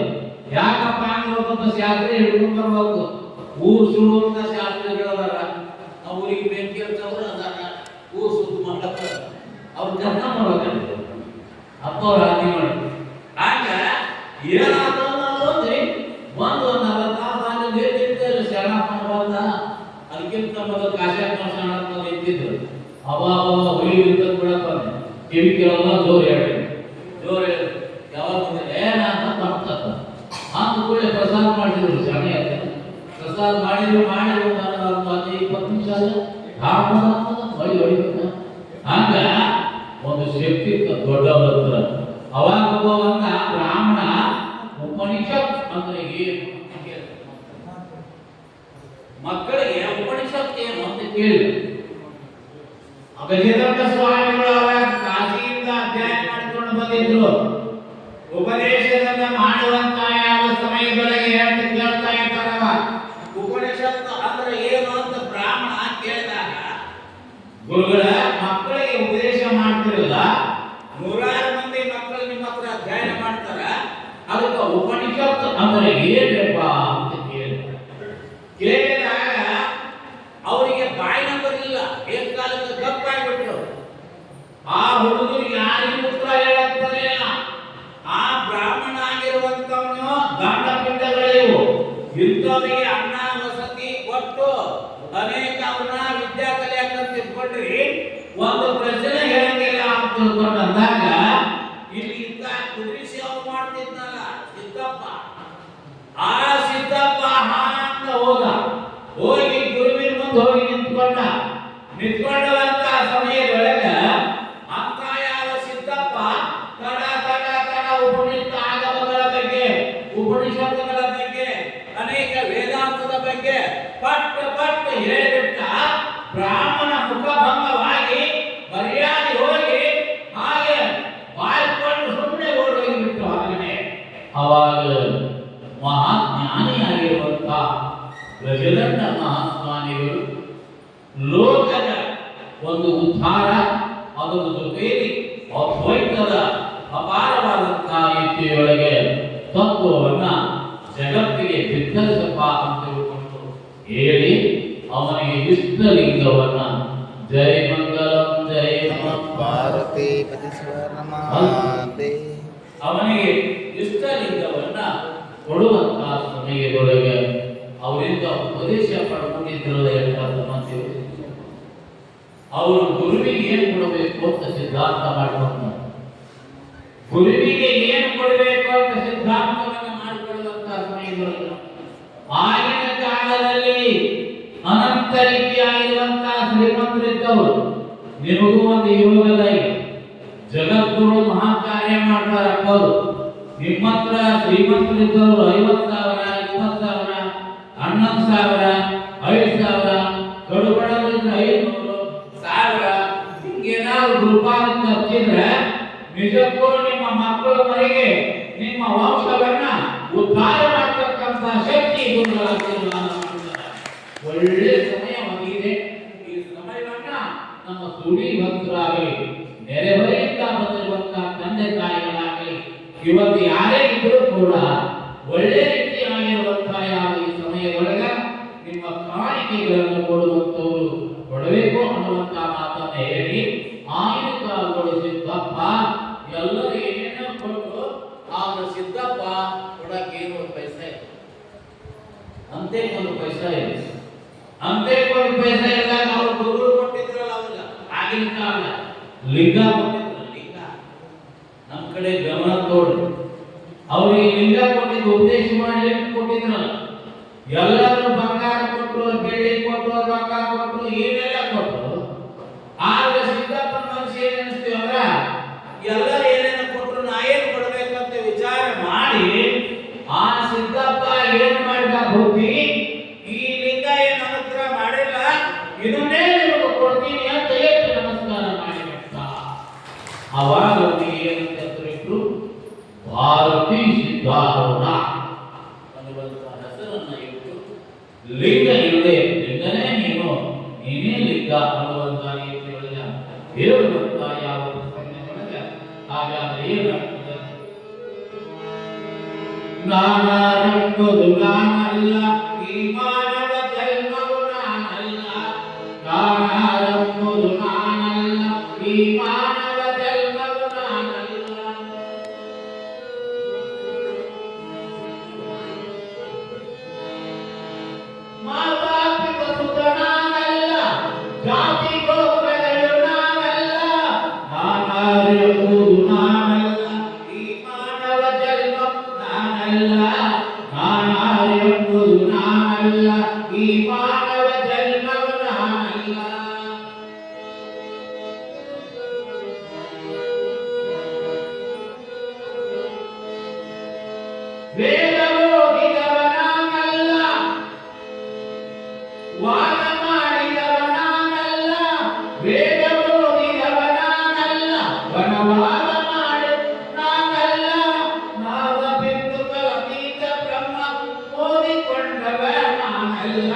ಯಾಕಪ್ಪ ಅಂದ್ರೆ ಒಬ್ಬ ಶಾಸ್ತ್ರಿ ಹಿಡ್ಕೊಂಡು ಬರ್ಬೇಕು. ಊರು ಸುಡುವಂತ ಶಾಸ್ತ್ರಿಗಳದಾರ, ಅವ್ರಿಗೆ ಬೆಂಕಿ ಹಚ್ಚವ್ರು ಅದಾರ, ಊರು ಸುದ್ದು ಮಾಡಕ್ಕ ಅವ್ರು ಜನ ಮಾಡ್ಬೇಕಂತ ಅಪ್ಪ ಅವ್ರು ಆಜ್ಞೆ ಮಾಡಿ ಆಗ ಏನಾದ್ರೆ ಒಂದು 40 ತಾಸು ಬೇಕಿತ್ತು ಶರಣಪ್ಪನ ಬಂದ. ಅದಕ್ಕಿಂತ ಮೊದಲು ಕಾಶ್ಯಪ ಶರಣಪ್ಪ ನಿಂತಿದ್ರು. ಅವಾಗ ಹುಲಿ ಇರ್ತದ ಬಿಡಪ್ಪ ಕಿವಿ ಕೇಳೋಲ್ಲ, ಜೋರು ಹೇಳಿ ಯಾವಾಗ ಏನಂತ ಮಾಡ್ತಕ್ಕ ಅಂತ ಕೂಡಲೇ ಪ್ರಸಾದ ಮಾಡಿದ್ರು. ಶರಣ ಪ್ರಸಾದ ಮಾಡಿದ್ರು ಮಾಡಿ 15-20 ನಿಮಿಷ ಹೊಳಿ ಹೊಡಿಬೇಕು. ಹಂಗ ಒಂದು ಶಕ್ತಿ ದೊಡ್ಡವರ ಅವಾಗ ಒಬ್ಬವಂತ ಬ್ರಾಹ್ಮಣ ಉಪನಿಷತ್ ಅಂದ್ರೆ ಏನು ಮಕ್ಕಳಿಗೆ ಉಪನಿಷತ್ ಏನು ಅಂತ ಕೇಳಿದ್ರು. ಗಜೇಂದ್ರ ಸ್ವಾಮಿಗಳು ಅವಾಗ ಕಾಶಿಯಿಂದ ಅಧ್ಯಯನ ಮಾಡಿಕೊಂಡು ಬಂದಿದ್ರು. ಉಪದೇಶದಿಂದ ಮಾಡುವಂತ ಯಾವ ಸಮಯದೊಳಗೆ ಅಂತ ಕೇಳ್ತಾ ಇದ್ದಾರವ. ಉಪನಿಷತ್ ಅಂದ್ರೆ ಏನು ಅಂತ ಬ್ರಾಹ್ಮಣ ಕೇಳಿದಾಗ ಗುರುಗಳ ಮಕ್ಕಳಿಗೆ ಉಪದೇಶ ಮಾಡ್ತಿರಲ್ಲ. ಅನೇಕ ಅವ್ರನ್ನ ವಿದ್ಯಾ ಕಲಿಯಾಕಂತ ತಿಳ್ಕೊಂಡ್ರಿ ಒಂದು ಪ್ರಶ್ನೆ ಹೇಳಂಗಿಲ್ಲ ಅಂತ ತಿಳ್ಕೊಂಡಂದಾಗ ಇಲ್ಲಿ ಇಂತ ಕುದುರೆ ಸೇವೆ ಮಾಡ್ತಿದ್ನಲ್ಲ ಸಿದ್ದಪ್ಪ, ಆ ಸಿದ್ದಪ್ಪ ಹಾಂಗ ಹೋಗಿ ಗುರುವಿನ ಮುಂದೆ ಹೋಗಿ ನಿಂತ್ಕೊಂಡಂತ ಸಮಯದೊಳಗ ಅಂತ ಯಾವ ಸಿದ್ದಪ್ಪ ತಡ ಉಪನಿಷತ್ ಆಗಮಗಳ ಬಗ್ಗೆ, ಉಪನಿಷತ್ತುಗಳ ಬಗ್ಗೆ, ಅನೇಕ ವೇದಾಂತದ ಬಗ್ಗೆ ಪಟ್ಟು ಹೇಳಿಬಿಟ್ಟ. ಬ್ರಾಹ್ಮಣ ಮುಖಭಂಗವಾಗಿ ಮರ್ಯಾದೆ ಹೋಗಿ ಹಾಗೆ ಬಾಯ್ಕೊಂಡು ಸುಮ್ಮನೆ ಓಡೋಗಿಬಿಟ್ಟು. ಹಾಗನೆ ಅವಾಗ ಮಹಾಜ್ಞಾನಿಯಾಗಿರುವಂತ ಗಜದಂಡ ಮಹಾಸ್ವಾಮಿಗಳು ಲೋಕದ ಒಂದು ಉದ್ಧಾರ, ಅದರ ಜೊತೆಯಲ್ಲಿ ಅದ್ವೈತದ ಅಪಾರವಾದಂತಹ ರೀತಿಯೊಳಗೆ ತತ್ವವನ್ನ ಜಗತ್ತಿಗೆ ಬಿತ್ತರಿಸಪ್ಪ ಅಂತ ತಿಳ್ಕೊಂಡು ಹೇಳಿ ಅವನಿಗೆ ಇಷ್ಟಲಿಂಗವನ್ನ ಜೈ ಮಂಗಲಂ ಜೈ ಪಾರ್ವತಿ ಪತಿ ಸ್ವರ್ಣಮಾತೆ ಅವನಿಗೆ ಇಷ್ಟಲಿಂಗವನ್ನ ಕೊಡುವಂತಹ ಸಮಯದೊಳಗೆ ಅವರಿಂದ ಉಪದೇಶ ಪಡ್ಕೊಂಡಿದ್ರಲ್ಲ ಮಂದಿ ಅವರು ಗುರುವಿಗೆ ಏನು ಕೊಡಬೇಕು ಅಂತ ಸಿದ್ಧಾಂತ ಮಾಡಿಕೊಂಡು, ಗುರುವಿಗೆ ಏನು ಕೊಡಬೇಕು ಅಂತ ಸಿದ್ಧಾಂತವನ್ನು ಮಾಡಿಕೊಳ್ಳುವಂತಹ ಸಮಯದೊಳಗೆ ಆಗಿನ ಕಾಲದಲ್ಲಿ ಅನಂತ ರೀತಿಯಾಗಿರುವಂತಹ ಶ್ರೀಮಂತರಿದ್ದವರು. ನಿಮಗೂ ಒಂದು ಯೋಗದ ಜಗದ್ಗುರು ಮಹಾ ಕಾರ್ಯ ಮಾಡ್ತಾರಪ್ಪ ಅವರು. ನಿಮ್ಮ ಹತ್ರ ಶ್ರೀಮಂತರಿದ್ದವರು 50,000, 20,000, 11,000, 5,000, ಕಡುಬಡವರಿಂದ 500,000 ಹಿಂಗೇನಾದ್ರು ರೂಪಾಯಿ ಖರ್ಚಿದ್ರೆ ನಿಜಕ್ಕೂ ನಿಮ್ಮ ಮಕ್ಕಳ ಮನೆಗೆ ನಿಮ್ಮ ವಂಶವನ್ನ ಉದ್ಧಾರ ಮಾಡತಕ್ಕಂತ ಶಕ್ತಿ ಒಳ್ಳೆ ಸಮಯವಾಗಿದೆ. ಈ ಸಮಯವನ್ನ ನಮ್ಮ ಸುಡಿ ಭಕ್ತರಾಗಲಿ, ನೆರೆಹೊರೆಯಿಂದ ಬಂದಿರುವಂತಹ ತಂದೆ ತಾಯಿಗಳಾಗಲಿ, ಇವತ್ತು ಯಾರೇ ಇದ್ರೂ ಕೂಡ ಒಳ್ಳೆ ರೀತಿಯಾಗಿರುವಂತಹ ಯಾವ ಈ ಸಮಯದೊಳಗ ನಿಮ್ಮ ಕಾಣಿಕೆಗಳನ್ನು ಕೊಡುವಂತವರು ಕೊಡಬೇಕು ಅನ್ನುವಂತಹ ಮಾತನ್ನ ಹೇಳಿ ಆಗಿನ ಕಾಲಗಳು ಸಿದ್ದಪ್ಪ ಎಲ್ಲರೂ ಏನೇನೋ ಕೊಟ್ಟು ಆಗ ಸಿದ್ದಪ್ಪ ಕೊಡಕ್ಕೆ ಏನು ಒಂದು ಪೈಸಾ ಇಲ್ಲ, ಅಂತೆ ಒಂದು ಪೈಸಾ ಇಲ್ಲ, ಅಂತೆ ಒಂದು ಪೈಸಾ ಇಲ್ಲ. ನಾವು ಗುರು ಕೊಟ್ಟಿದ್ರಲ್ಲ ಅವಾಗ ಆಗಿನ ಕಾಲ ಲಿಂಗ ಕೊಟ್ಟಿದ್ರು. ಲಿಂಗ ನಮ್ಮ ಕಡೆ ಗಮನ ತೋಡ್ರಿ, ಅವ್ರಿಗೆ ಲಿಂಗ ಕೊಟ್ಟಿದ್ದು ಉದ್ದೇಶ ಮಾಡಿ ಕೊಟ್ಟಿದ್ರಲ್ಲ. ಎಲ್ಲರೂ ಬಂಗಾರ ಕೊಟ್ಟರು, ಬೆಳ್ಳಿ ಕೊಟ್ಟರು, ರೊಕ್ಕ ಕೊಟ್ಟರು, ಏನೆಲ್ಲ ಕೊಟ್ಟರು. ಆಗ ಸಿದ್ದಪ್ಪನ ಮನಸ್ಸು ಏನ್ ಅನಿಸ್ತೀವಲ್ಲ, ಎಲ್ಲರೂ ಏನೇನು ಕೊಟ್ಟರು ನಾ ಏನು ಕೊಡಬೇಕಂತ ವಿಚಾರ ಮಾಡಿ ಆ ಸಿದ್ದಪ್ಪ ಏನ್ ಮಾಡಿದ ಹೋಗಿ ಈ ಲಿಂಗ ಏನ್ ಅನುಗ್ರಹ ಮಾಡಿಲ್ಲ, ಇದನ್ನೇ ನಿಮಗೆ ಕೊಡ್ತೀನಿ ಅಂತ ಹೇಳಿ ನಮಸ್ಕಾರ ಮಾಡಿಬಿಟ್ಟ. ಅವಾಗ ಏನಂತ ಹೆಸರಿಟ್ರು, ಭಾರತೀ ಸಿದ್ಧಾರೂಢ ಅನ್ನುವಂತಹ ಹೆಸರನ್ನ ಇಟ್ಟು ಲಿಂಗ ಇಲ್ಲದೆ ಲಿಂಗನೇ ನೀನೇ ಲಿಂಗ ಅನ್ನುವಂತಹ ರೀತಿಯೊಳಗೆ ಹೇಳುವಂತ ಯಾವ ಸಮಯದೊಳಗೆ ಹಾಗಾದ್ರೆ ಏನಾಗ್ತದೆ? ನಾನೆಂಬುದು ನಾನಲ್ಲ, ಈ ಮಾನವ ಜನ್ಮವು ನಾನಲ್ಲ. ನಾನೆಂಬುದು ನಾನಲ್ಲ, ಈ ಮಾನವ ಜನ್ಮವು ನಾನಲ್ಲ. ಮಾತಾಪಿತ ಸುತ ನಾನಲ್ಲ, ಜಾತಿ ಗೋತ್ರಗಳು ನಾನಲ್ಲ. ನಾನೆಂಬುದು ನಾನಲ್ಲ, ಈ ಮಾನವ ಜನ್ಮ ನಾನಲ್ಲ. ನಾನೆಂಬುದು ನಾನಲ್ಲ, ಈ ಮಾನವ ಜನ್ಮವು ನಾನಲ್ಲ. ವೇದ ಓದಿದವ ನಾನಲ್ಲ, ವಾದ ಮಾಡಿದವ ನಾನಲ್ಲ. ವೇದ ಓದಿದವ ನಾನಲ್ಲ, ವನವಾದ ಮಾಡಿ ನಾನಲ್ಲ. ನಾದ ಬಿಂದು ಕಲತೀತ ಬ್ರಹ್ಮ ಓದಿಕೊಂಡವ ನಾನಲ್ಲ.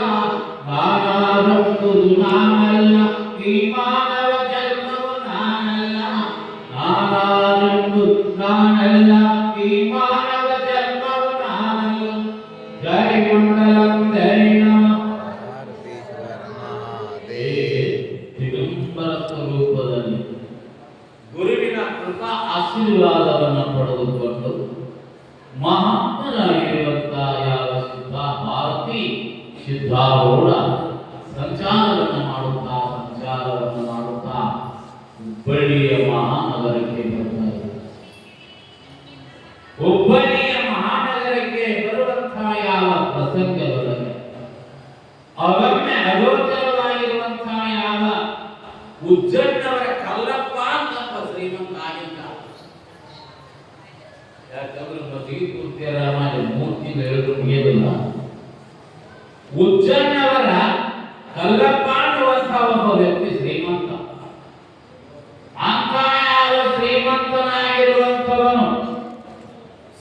ನಾನೆಂಬುದು ನಾನಲ್ಲ, ಈ ಮಾನವ ಜನ್ಮವು ನಾನಲ್ಲ. ನಾನೆಂಬುದು ನಾನಲ್ಲ, ಈ ಮಾನವ ಜನ್ಮವು ನಾನಲ್ಲ. ಜೈ ಮಂಗಲಂ ಜೈ ನಮಃ. ಪಾರ್ವತಿ ಸ್ವರ್ಣಮಾತೆ ದಿಗಂಬರ ಸ್ವರೂಪದಲ್ಲಿ ಗುರುವಿನ ಕೃಪಾ ಆಶೀರ್ವಾದವನ್ನು ಪಡೆದುಕೊಂಡು ಮಹಾತ್ಮರಾಗಿರುವಂತಹ ಯಾವ ಸಿದ್ಧ ಭಾರತಿ ಸಿದ್ಧಾರೂಢ ಸಂಚ ಅಗೋಚರವಾಗಿರುವಂತಹ ಯಾವ ಉಜ್ಜಣ್ಣವರ ಕಲ್ಲಪ್ಪ ಅಂತ ಶ್ರೀಮಂತ ಆಗಿದ್ದ. ಯಾಕಂದ್ರೆ ಮದುವೆ ಪೂರ್ತಿ ರಾಮಾಯ 3 ತಿಂಗಳು ಹೇಳಿದ್ರು ಮುಗಿಯೋದಿಲ್ಲ. ಉಜ್ಜಣ್ಣವರ ಕಲ್ಲಪ್ಪ ಅನ್ನುವಂತಹ ಒಬ್ಬ ವ್ಯಕ್ತಿ ಶ್ರೀಮಂತ. ಅಂತ ಯಾವ ಶ್ರೀಮಂತನಾಗಿರುವಂತವನು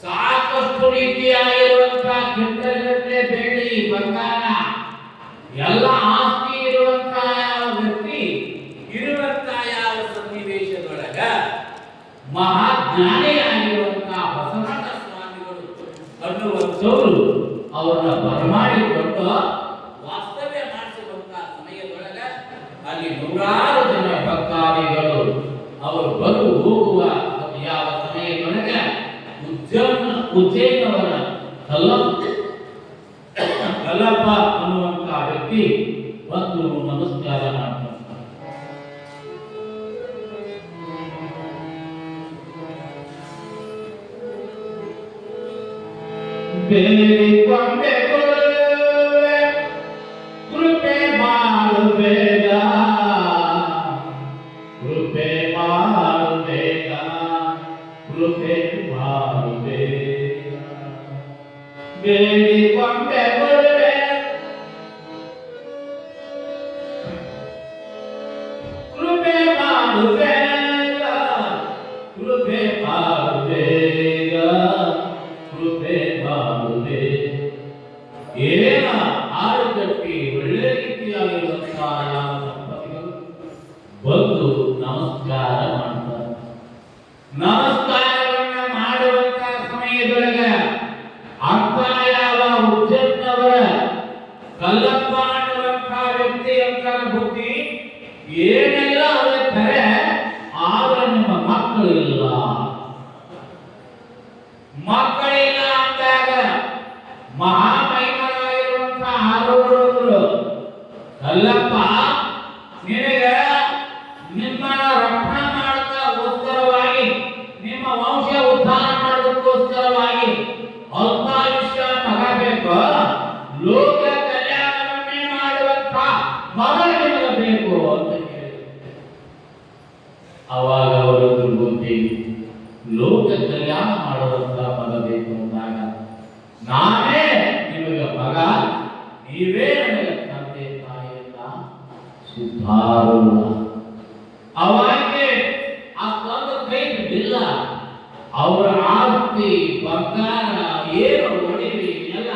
ಸಾಕಷ್ಟು ರೀತಿಯಾಗಿರುವಂತಹ ಗಿಂಟಗಟ್ಟಲೆ ಬೆಳ್ಳಿ ಬಂಗಾರ ಎಲ್ಲ ಆಸ್ತಿ ಇರುವಂತಹ ಯಾವ ವ್ಯಕ್ತಿ ಇರುವಂತಹ ಯಾವ ಸನ್ನಿವೇಶದೊಳಗ ಮಹಾಜ್ಞಾನಿಯಾಗಿರುವಂತಹ ಬಸವಣ್ಣ ಸ್ವಾಮಿಗಳು ಅನ್ನುವಂಥವರು ಅವರನ್ನ ಬರಮಾಡಿಕೊಂಡು ವಾಸ್ತವ್ಯ ಮಾಡಿಸುವಂತಹ ಸಮಯದೊಳಗ ಅಲ್ಲಿ ನೂರಾರು ಜನ ಭಕ್ತಾದಿಗಳು ಅವರು ಬರು ಹೋಗುವ ಯಾವ ಸಮಯದೊಳಗ ಉಜ್ಜಯಿನವರ ಕಲ್ಲಪ್ಪ ಅನ್ನುವಂತಹ ವ್ಯಕ್ತಿ ಬಂದು ನಮಸ್ಕಾರ ಮಾಡ್ತಾರೆ. ಬೇಡಿಕೊಂಡೆ ಗುರುವೆ ಕೃಪೆ ಮಾಡು ಬೇಗ, ಕೃಪೆ ಮಾಡು ಬೇಗ, ಕೃಪೆ ಮಾಡು ಬೇಗ. ಬೇಡಿಕೊಂಡೆ ಗುರುವೆ ಕೃಪೆ ಮಾಡು ಬೇಗ, ಕೃಪೆ ಮಾಡು ಬೇಗ, ಕೃಪೆ ಮಾಡು ಬೇಗ. ಏನ ಆರುಗಟ್ಟಿ ಒಳ್ಳೆ ರೀತಿಯಾಗಿರುವಂತಹ ಯಾವ ದಂಪತಿಗಳು ಬಂದು ನಮಸ್ಕಾರ ಮಾಡ್ತಾರೆ. ನಮಸ್ಕಾರವನ್ನ ಮಾಡುವಂತಹ ಸಮಯದೊಳಗ ಅಂತ ಯಾವ ಉಜ್ಜನ್ನವರ ಕಲ್ಲಪ್ಪ ಅನ್ನುವಂತಹ ವ್ಯಕ್ತಿ ಅಂತ ಬುದ್ಧಿ ಏನೆಲ್ಲ ಅವರ ಕರೆ ಆದ್ರೆ ನಿಮ್ಮ ಮಕ್ಕಳಿಲ್ಲ, ಮಕ್ಕಳಿಲ್ಲ ಅಂದಾಗ ಮಹಾಮಹಿಮರಾಗಿರುವಂತಹ ಆರೋಗ್ಯರು ಕಲ್ಲಪ್ಪ ನಿನಗ ನಿಮ್ಮ ರಕ್ಷಣೆ ಮಾಡೋದಕ್ಕೋಸ್ಕರವಾಗಿ ನಿಮ್ಮ ವಂಶ ಉದ್ಧಾರ ಮಾಡೋದಕ್ಕೋಸ್ಕರವಾಗಿ ಅಲ್ಪಾಯುಷ್ಯ ಮಗ ಬೇಕು, ಲೋಕ ಕಲ್ಯಾಣವನ್ನೇ ಮಾಡುವಂತ ಮಗ ನಿಮಗೆ ಬೇಕು ಅಂತ ಹೇಳಿದ್ರು. ಅವಾಗ ಅವರದ್ದು ಬುದ್ಧಿ ಲೋಕ ಕಲ್ಯಾಣ ಮಾಡುವಂತ ಮಗ ಬೇಕು ಅಂದಾಗ ನಾನೇ ನಿಮಗೆ ಮಗ, ನೀವೇ ನನಗೆ ತಂದೆ ತಾಯಿಯಲ್ಲ ಸುಧಾರಲ್ಲ. ಅವಾಗೆ ಆ ತಂದೆ ಕೈ ಬಿಟ್ಟಿಲ್ಲ. ಅವರ ಆಸ್ತಿ ಬಂಗಾರ ಏನು ಒಡಿವಿ ಎಲ್ಲ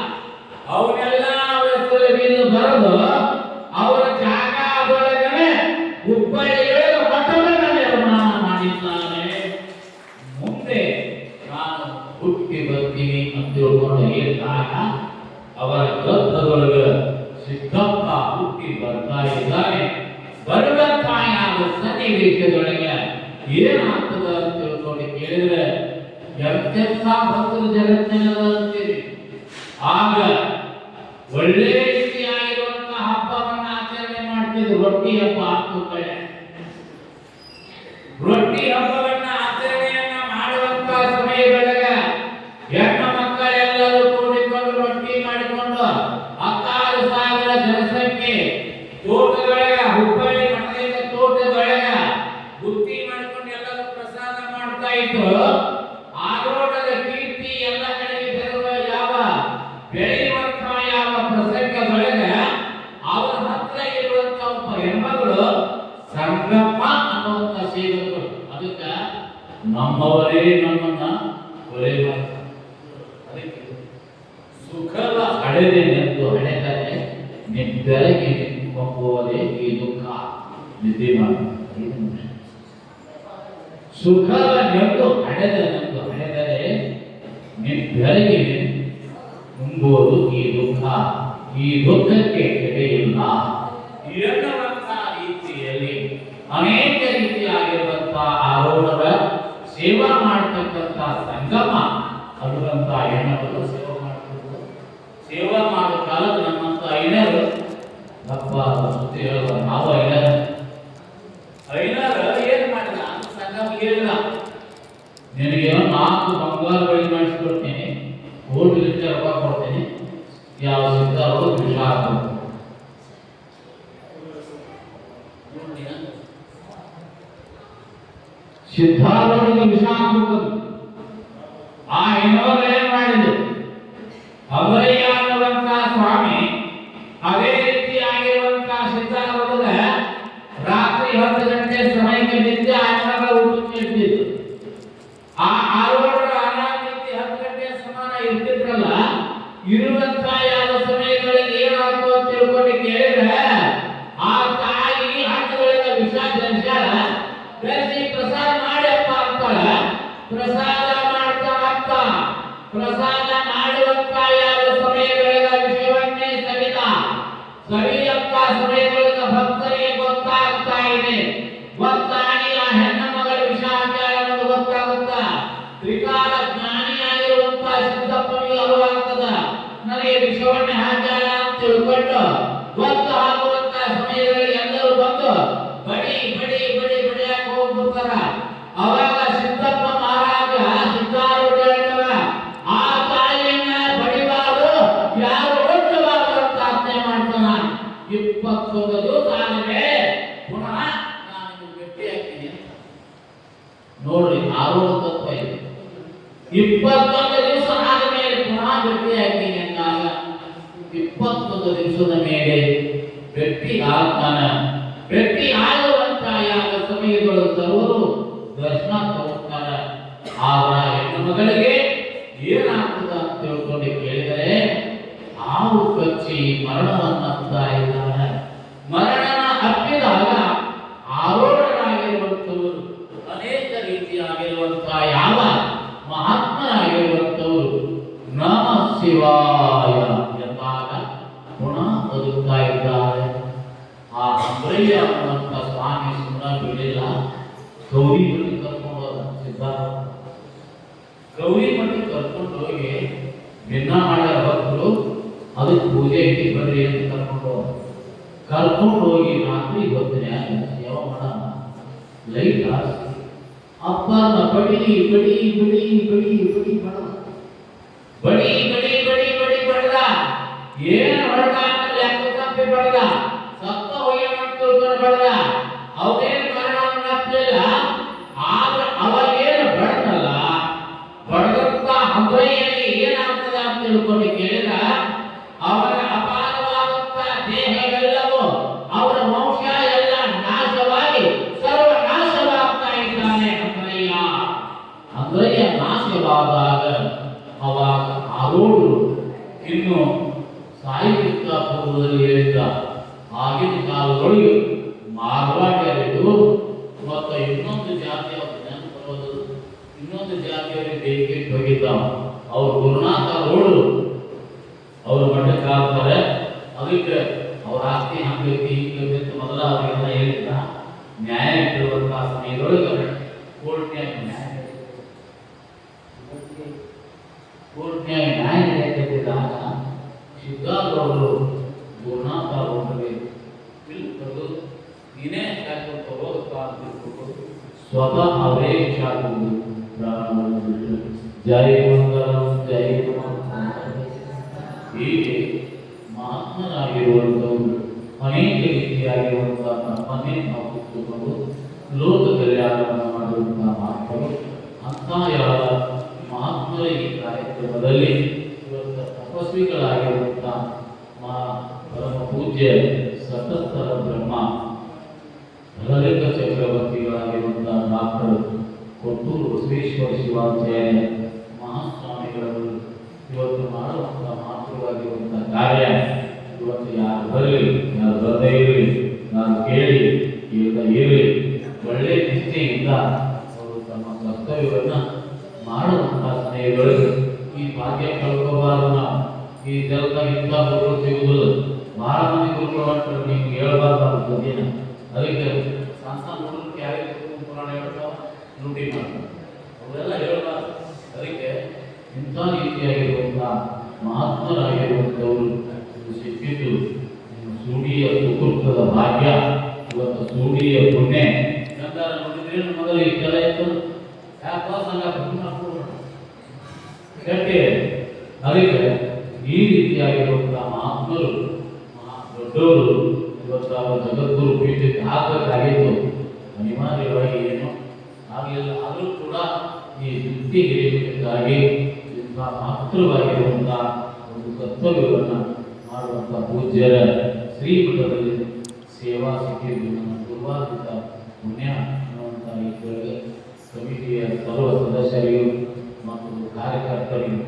ಅವನ್ನೆಲ್ಲ ಅವರ ಹೆಸರಿನಿಂದ ಬರೆದು ಅವರ ಜಾಗ ಅದರೊಳಗನೆ ಹುಬ್ಬಳ್ಳಿಗೆ ಮಠವನ್ನು ನಿರ್ಮಾಣ ಮಾಡಿದ್ದಾನೆ. ಮುಂದೆ ನಾನು ಹುಟ್ಟಿ ಬರ್ತೀನಿ ಅಂತ ತಿಳ್ಕೊಂಡು ಹೇಳಿದಾಗ ಅವರ ಗ್ರಂಥದೊಳಗೆ ಸಿದ್ದಪ್ಪ ಹುಟ್ಟಿ ಬರ್ತಾ ಇದ್ದಾನೆ. ಬರುವಂತ ಯಾವ ಸನ್ನಿವೇಶದೊಳಗೆ ಏನಾಗ್ತದ ಅಂತ ತಿಳ್ಕೊಂಡು ಕೇಳಿದ್ರೆ ಎಂತೆಂಥ ಭಕ್ತರು ಜಗತ್ತಿನದ ಅಂತೀರಿ. ಆಗ ಒಳ್ಳೆ ರೀತಿಯಾಗಿರುವಂತಹ ಹಬ್ಬವನ್ನ ಆಚರಣೆ ಮಾಡ್ತಿದ್ರು. ರೊಟ್ಟಿ ಹಬ್ಬ ಆಗ್ತು ಕಡೆ ರೊಟ್ಟಿ ಹಬ್ಬವನ್ನ ಆಚರಣೆಯನ್ನ ಮಾಡುವಂತ ಸಮಯದೊಳಗ ಹೆಣ್ಣು ಮಕ್ಕಳೆಲ್ಲರೂ ಕೂಡಿಕೊಂಡು ರೊಟ್ಟಿ ಮಾಡಿಕೊಂಡು 16,000 ಜನಸಂಖ್ಯೆ ತೋಟದೊಳಗ ಹುಬ್ಬಳ್ಳಿ ಮಠದಿಂದ ತೋಟದೊಳಗ ಬುತ್ತಿ ಮಾಡ್ಕೊಂಡು ಎಲ್ಲರೂ ಪ್ರಸಾದ ಮಾಡ್ತಾ ಇದ್ರು. ಆರೋಟದ ಕೀರ್ತಿ ಎಲ್ಲ ಕಡೆಗೆ ಬರುವ ಯಾವ ಬೆಳೆಯುವಂತಹ ಯಾವ ಪ್ರಸಂಗದೊಳಗ ಅವರ ಹತ್ರ ಇರುವಂತ ಒಬ್ಬ ಹೆಣ್ಮಗಳು ಸಂಗಮ್ಮ ಅನ್ನುವಂತ ಸೇವಕರು. ಅದಕ್ಕ ನಮ್ಮವರೇ ನಮ್ಮನ್ನ ಕೊಲೆ ಮಾಡ್ತಾರೆ. ಅದಕ್ಕೆ ಸುಖದ ಹಡೆದೆನೆಂದು ಹಡೆದರೆ ನಿದ್ದೆರಗಿ ನಿಂತ್ಕೊಂಬುವುದೇ ಈ ದುಃಖ. ನಿದ್ದೆ ಮಾಡಿ ಸುಖದ ನೆಂದು ಹಡೆದನೆಂದು ಹಡೆದರೆ ನಿದ್ದೆರಗಿ ಮುಂಬುವುದು ಈ ದುಃಖ. ಈ ದುಃಖಕ್ಕೆ ಎಡೆಯಿಲ್ಲ ಎನ್ನುವಂತಹ ರೀತಿಯಲ್ಲಿ ಅನೇಕ ರೀತಿಯಾಗಿರುವಂತಹ ಆರೋಢರ ಸೇವಾ ಮಾಡತಕ್ಕಂಥ ಸಂಗಮ ಅನ್ನುವಂಥ ಹೆಣ್ಣವರು ಸೇವಾ ಮಾಡ್ತಿದ್ರು. ಸೇವಾ ಮಾಡೋ ಕಾಲದ ನಮ್ಮಂತ ಐನರು ಅಪ್ಪ ಸುದ್ದಿ ಹೇಳುವ ನಾವು ಐನರ ಏನ್ ಮಾಡಿದ ಅಂತ ಸಂಗಮ ಹೇಳಿಲ್ಲ. ನಿನಗೆ 4 ಬಂಗಾರ ಬಳಿ ಮಾಡಿಸ್ಕೊಡ್ತೀನಿ, 1 ಲೀಟರ್ ರೊಕ್ಕ ಕೊಡ್ತೀನಿ, ಯಾವ ಸಿದ್ಧಾರು ವಿಷ ಸಿದ್ಧಾರೂಢಿಗೆ ವಿಷ ಹಾಕುತ್ತದೆ. ಆ ಇನ್ನೊಬ್ಬರು ಏನ್ ಮಾಡಿದ್ರು, ಅಭಯ ಅನ್ನುವಂತ ಸ್ವಾಮಿ ಅದೇ ರೀತಿಯಾಗಿರುವಂತಹ ಸಿದ್ಧಾರೂಢ ರಾತ್ರಿ 10 ಗಂಟೆ ಸಮಯಕ್ಕೆ ನಿತ್ಯ ಅನ್ನದ ಊಟಕ್ಕೆ ಇರ್ತಿದ್ರು. ಆ ಆರೋಗ್ಯ ಅನಾಮಿತಿ 10 ಗಂಟೆ ಸಮಾನ ಇರ್ತಿದ್ರಲ್ಲ, ಇರುವಂತ ಯಾವ ಸಮಯಗಳಿಗೆ ಏನಾಯ್ತು ಅಂತ ತಿಳ್ಕೊಂಡು ಕೇಳಿದ್ರೆ ಆ ತಾಯಿ ಹಣ್ಣುಗಳಿಂದ ವಿಷ ಜನಿಸ್ಯಾರ, ಬೆರೆಸಿ ಪ್ರಸಾದ ಮಾಡ್ಯಪ್ಪ ಅಂತಾಳ. ಪ್ರಸಾದ ಮಾಡ್ತಾನಪ್ಪ. ಪ್ರಸಾದ ಮಾಡುವಂತ ಯಾವ ಸಮಯಗಳಿಗೆ ವಿಷಯವನ್ನೇ ಸವಿಯಪ್ಪ ಸಮಯಗಳಿಗೆ ಭಕ್ತರಿಗೆ ಗೊತ್ತಾಗ್ತಾ ಇದೆ. ಗೊತ್ತಾಗಿ ಆ ಹೆಣ್ಣು ಮಗಳ ವಿಷ ಹಾಕ್ಯಾಳ ಅನ್ನೋದು ಗೊತ್ತಾಗುತ್ತಾ. ತ್ರಿಕಾಲ ಜ್ಞಾನಿಯಾಗಿರುವಂತ ಸಿದ್ದಪ್ಪನಿಗೆ ಅರಿವಾಗ್ತದ, ನನಗೆ ವಿಷವನ್ನೇ ಹಾಕ್ಯಾಳ ಅಂತ ತಿಳ್ಕೊಂಡು ಗೊತ್ತಾಗುವಂತ ಸಮಯದಲ್ಲಿ ಎಲ್ಲರೂ ಬಂದು ಬಡಿ ಬಡಿ ಬಡಿ ಬಡಿಯಾಗಿ ಹೋಗ್ಬಿಡ್ತಾರ. ಅವಾಗ ಸಿದ್ದಪ್ಪ ಮಹಾರಾಜ ಸಿದ್ಧಾರೂಢ ಹೇಳ್ತಾರ, ಆ ತಾಯಿಯನ್ನ ಬಡಿಬಾರು, ಯಾರು ಒಟ್ಟಬಾರು ಅಂತ ಆಜ್ಞೆ ಮಾಡ್ತಾನ. 21 ದಿವಸ ಆದ್ಮೇಲೆ ಪುನಃ ನಾನು ಭೇಟಿ ಆಗ್ತೀನಿ ಅಂತ ನೋಡ್ರಿ. ಆರೋಗ್ಯ ತತ್ವ ಇದೆ. 21 ದಿವಸ ಆದ್ಮೇಲೆ ಪುನಃ ಭೇಟಿ ಆಗ್ತೀನಿ ಅಂದಾಗ 21 ದಿವಸದ ಮೇಲೆ ಭೇಟಿ ಆಗ್ತಾನ. ಭೇಟಿ ಆಗುವಂತ ಯಾವ ಸಮಯಗಳು ಸರ್ವರು ದರ್ಶನ ತಗೋತಾರ. ಆಗ ಹೆಣ್ಣು ಮಗಳಿಗೆ ಏನಾಗ್ತದ ಅಂತ ತಿಳ್ಕೊಂಡು ಕೇಳಿದರೆ ಹಾವು ಕಚ್ಚಿ ಮರಣವನ್ನಂತ ಇದ್ದಾನೆ. ಮರಣನ ಅಪ್ಪಿದಾಗ ಆರೋಢರಾಗಿರುವಂಥವರು ಅನೇಕ ರೀತಿಯಾಗಿರುವಂತಹ ಯಾವ ಮಹಾತ್ಮರಾಗಿರುವಂಥವರು ನಮ ಶಿವಾಯ ಎಂದಾಗ ಪುನಃ ಬದುಕ್ತಾ ಇದ್ದಾರೆ. ಆ ಅಂಬ್ರಯ್ಯ ಅನ್ನುವಂಥ ಸ್ವಾಮಿ ಸುಮ್ಮನೆ ಬಿಡಲಿಲ್ಲ, ಗೌರಿ ಮಠಕ್ಕೆ ಕರ್ಕೊಂಡು ಹೋದ ಸಿದ್ಧಾರೂಢ. ಗೌರಿ ಮಠಕ್ಕೆ ಕರ್ಕೊಂಡು ಹೋಗಿ ಭಿನ್ನ ಮಾಡ್ಯಾರ ಭಕ್ತರು, ಅದಕ್ಕೆ ಪೂಜೆ ಇಟ್ಟು ಬರ್ರಿ ಅಂತ ಕರ್ಕೊಂಡು ಹೋಗಿ ರಾತ್ರಿ ಹೊತ್ತಿನ್ಯಾಗ ಸೇವ ಮಾಡೋಣ. ಲೈಟ್ ಹಾರಿಸಿ ಅಪ್ಪನ ಬಡಿ ಬಡಿ ಬಡಿ ಬಡಿ ಬಡಿ ಬಡದ, ಬಡಿ ಬಡಿ ಬಡಿ ಬಡಿ ಬಡದ. ಏನು ಹೊಡೆದ ಅಂದ್ರೆ ಲೆಕ್ಕ ತಪ್ಪಿ ಬಡದ, ಸತ್ತ ಹೋಗ್ಯಂತ ಬಡದ. ಅವನೇನು ಮರಣವನ್ನು ಹತ್ತಲಿಲ್ಲ. ಆದ್ರೆ ಅವಾಗೇನು ಬಡದಲ್ಲ, ಬಡದಂತ ಅಂಬಯ್ಯನಿಗೆ ಏನಾಗ್ತದ ಅಂತ ತಿಳ್ಕೊಂಡು ಕೇಳಿದ ಅವರ ಅಪಾರವಾದಂತ ದೇಹವೆಲ್ಲವೂ ಅವರ ವಂಶ ಎಲ್ಲ ನಾಶವಾಗಿ ಸರ್ವನಾಶವಾಗ್ತಾ ಇದ್ದಾನೆ ಅಂದ್ರಯ್ಯ. ಅಂದ್ರಯ್ಯ ನಾಶವಾದಾಗ ಅವಾಗ ಆರೋಢರು ಇನ್ನು ಸಾಹಿತ್ಯ ಪೂರ್ವದಲ್ಲಿ ಹೇಳಿದ್ದ ಆಗಿನ ಕಾಲದೊಳಗೆ ಮಾರ್ವಾಡ್ಯರಿದ್ದು ಮತ್ತು ಇನ್ನೊಂದು ಜಾತಿಯವರು ನೆನಪರೋದು, ಇನ್ನೊಂದು ಜಾತಿಯವರಿಗೆ ಬೇಕೆ ಹೋಗಿದ್ದಾವ. ಅವ್ರು ಗುರುನಾಥ ರೋಡು ಅವರು ಮಠಕ್ಕೆ ಹಾಕ್ತಾರೆ. ಅದಕ್ಕೆ ಅವ್ರ ಆಸ್ತಿ ಹಂಗೈತಿ ಹಿಂಗೈತಿ ಮೊದಲ ಅವರಿಗೆಲ್ಲ ಹೇಳಿದ್ದ. ನ್ಯಾಯ ಇಟ್ಟಿರುವಂತಹ ಸಮಯದೊಳಗೆ ಕೋರ್ಟ್ನ್ಯಾಗ ನ್ಯಾಯ ನಡೆಯುತ್ತಿದ್ದಾಗ ಸಿದ್ಧಾರೂಢರು ಗುರುನಾಥ ರೋಡ್ಗೆ ತಿಳ್ಕೊಂಡು ನೀನೇ ಶಾಶ್ವತ ಹೋಗುತ್ತಾ ಅಂತ ತಿಳ್ಕೊಂಡು ಸ್ವತಃ ಅವರೇ ಶಾಖರು ಪ್ರಾರಂಭಿಸಿದರು. ಜೈ ಮಂಗಲಂ ಜೈ ಹೀಗೆ ಮಹಾತ್ಮರಾಗಿರುವಂಥವರು ಅನೇಕ ರೀತಿಯಾಗಿರುವಂತಹ ನಮ್ಮನ್ನೇ ನಾವು ಕುತ್ತುಕೊಂಡು ಲೋಕ ಕಲ್ಯಾಣವನ್ನು ಮಾಡುವಂತಹ ಮಹಾತ್ಮರು. ಅಂಥ ಯಾವ ಮಹಾತ್ಮರ ಈ ಕಾರ್ಯಕ್ರಮದಲ್ಲಿ ಇವತ್ತು ತಪಸ್ವಿಗಳಾಗಿರುವಂತಹ ಪರಮ ಪೂಜ್ಯ ಸತತರ ಬ್ರಹ್ಮ ಲಲಿತ ಚಕ್ರವರ್ತಿಗಳಾಗಿರುವಂತಹ ಡಾಕ್ಟರ್ ಕೊಟ್ಟೂರು ಬಸವೇಶ್ವರ ಶಿವಾಚಾರ್ಯ ಮಹಾಸ್ವಾಮಿಗಳು ಇವತ್ತು ಮಾಡುವಂತಹ ಮಹತ್ವವಾಗಿರುವಂತಹ ಕಾರ್ಯ. ಇವತ್ತು ಯಾರು ಬರಲಿ, ಯಾರು ಬರದೇ ಇರಲಿ, ಯಾರು ಕೇಳಿ ಇರಲಿ, ಒಳ್ಳೆ ನಿಷ್ಠೆಯಿಂದ ಅವರು ತಮ್ಮ ಕರ್ತವ್ಯವನ್ನು ಮಾಡುವಂತಹ ಸ್ನೇಹಿತರಿಗೆ ಈ ಭಾಗ್ಯ ಕಳ್ಕೋಬಾರದು. ನಾವು ಈ ಜಗತ್ತಾಗ ಇಂಥ ಗುರುಗಳು ಸಿಗುವುದಿಲ್ಲ. ಬಹಳ ಮಂದಿ ಗುರುಗಳು ಅಂತಾರೆ, ನೀವು ಹೇಳ್ಬಾರ್ದು ಬದಿನ. ಅದಕ್ಕೆ ಸಣ್ಣ ಹುಡುಗರಿಗೆ ಯಾರಿಗೆ ಪುರಾಣ ಹೇಳ್ತಾವ ನುಡಿ ಮಾಡ್ತಾರೆ, ಅವರೆಲ್ಲ ಹೇಳ್ಬಾರ್ದು. ಅದಕ್ಕೆ ಇಂಥ ರೀತಿಯಾಗಿರುವಂತಹ ಮಹಾತ್ಮರಾಗಿರುವಂಥವರು ಸಿಕ್ಕಿದ್ದು ಸೂಡಿಯ ಸುಕೃತದ ಭಾಗ್ಯ. ಇವತ್ತು ಸೂಡಿಯ ಪುಣ್ಯ ಎಂದಾರ ನೋಡಿದ್ರೆ ಮೊದಲು ಈ ಕೆಲ ಇತ್ತು ಯಾಕೋ ಸಂಘ ಗಟ್ಟಿ. ಅದಕ್ಕೆ ಈ ರೀತಿಯಾಗಿರುವಂತಹ ಮಹಾತ್ಮರು ದೊಡ್ಡವರು ಇವತ್ತು ಅವರ ಜಗದ್ಗುರು ಪೀಠಕ್ಕೆ ಹಾಕಬೇಕಾಗಿತ್ತು. ಅನಿವಾರ್ಯವಾಗಿ ಏನು ಆಗಲಿಲ್ಲ. ಸಮಾಜಕ್ಕಾಗಿ ಇಂಥ ಮಾತೃವಾಗಿರುವಂತಹ ಒಂದು ಕರ್ತವ್ಯವನ್ನು ಮಾಡುವಂಥ ಪೂಜ್ಯರ ಶ್ರೀಮಠದಲ್ಲಿ ಸೇವಾ ಸಿಕ್ಕಿದ್ದು ನನ್ನ ಪೂರ್ವಾರ್ಜಿತ ಪುಣ್ಯ ಅನ್ನುವಂಥ ಈ ಸಮಿತಿಯ ಸರ್ವ ಸದಸ್ಯರಿಗೂ ಮತ್ತು ಕಾರ್ಯಕರ್ತರಿಗೂ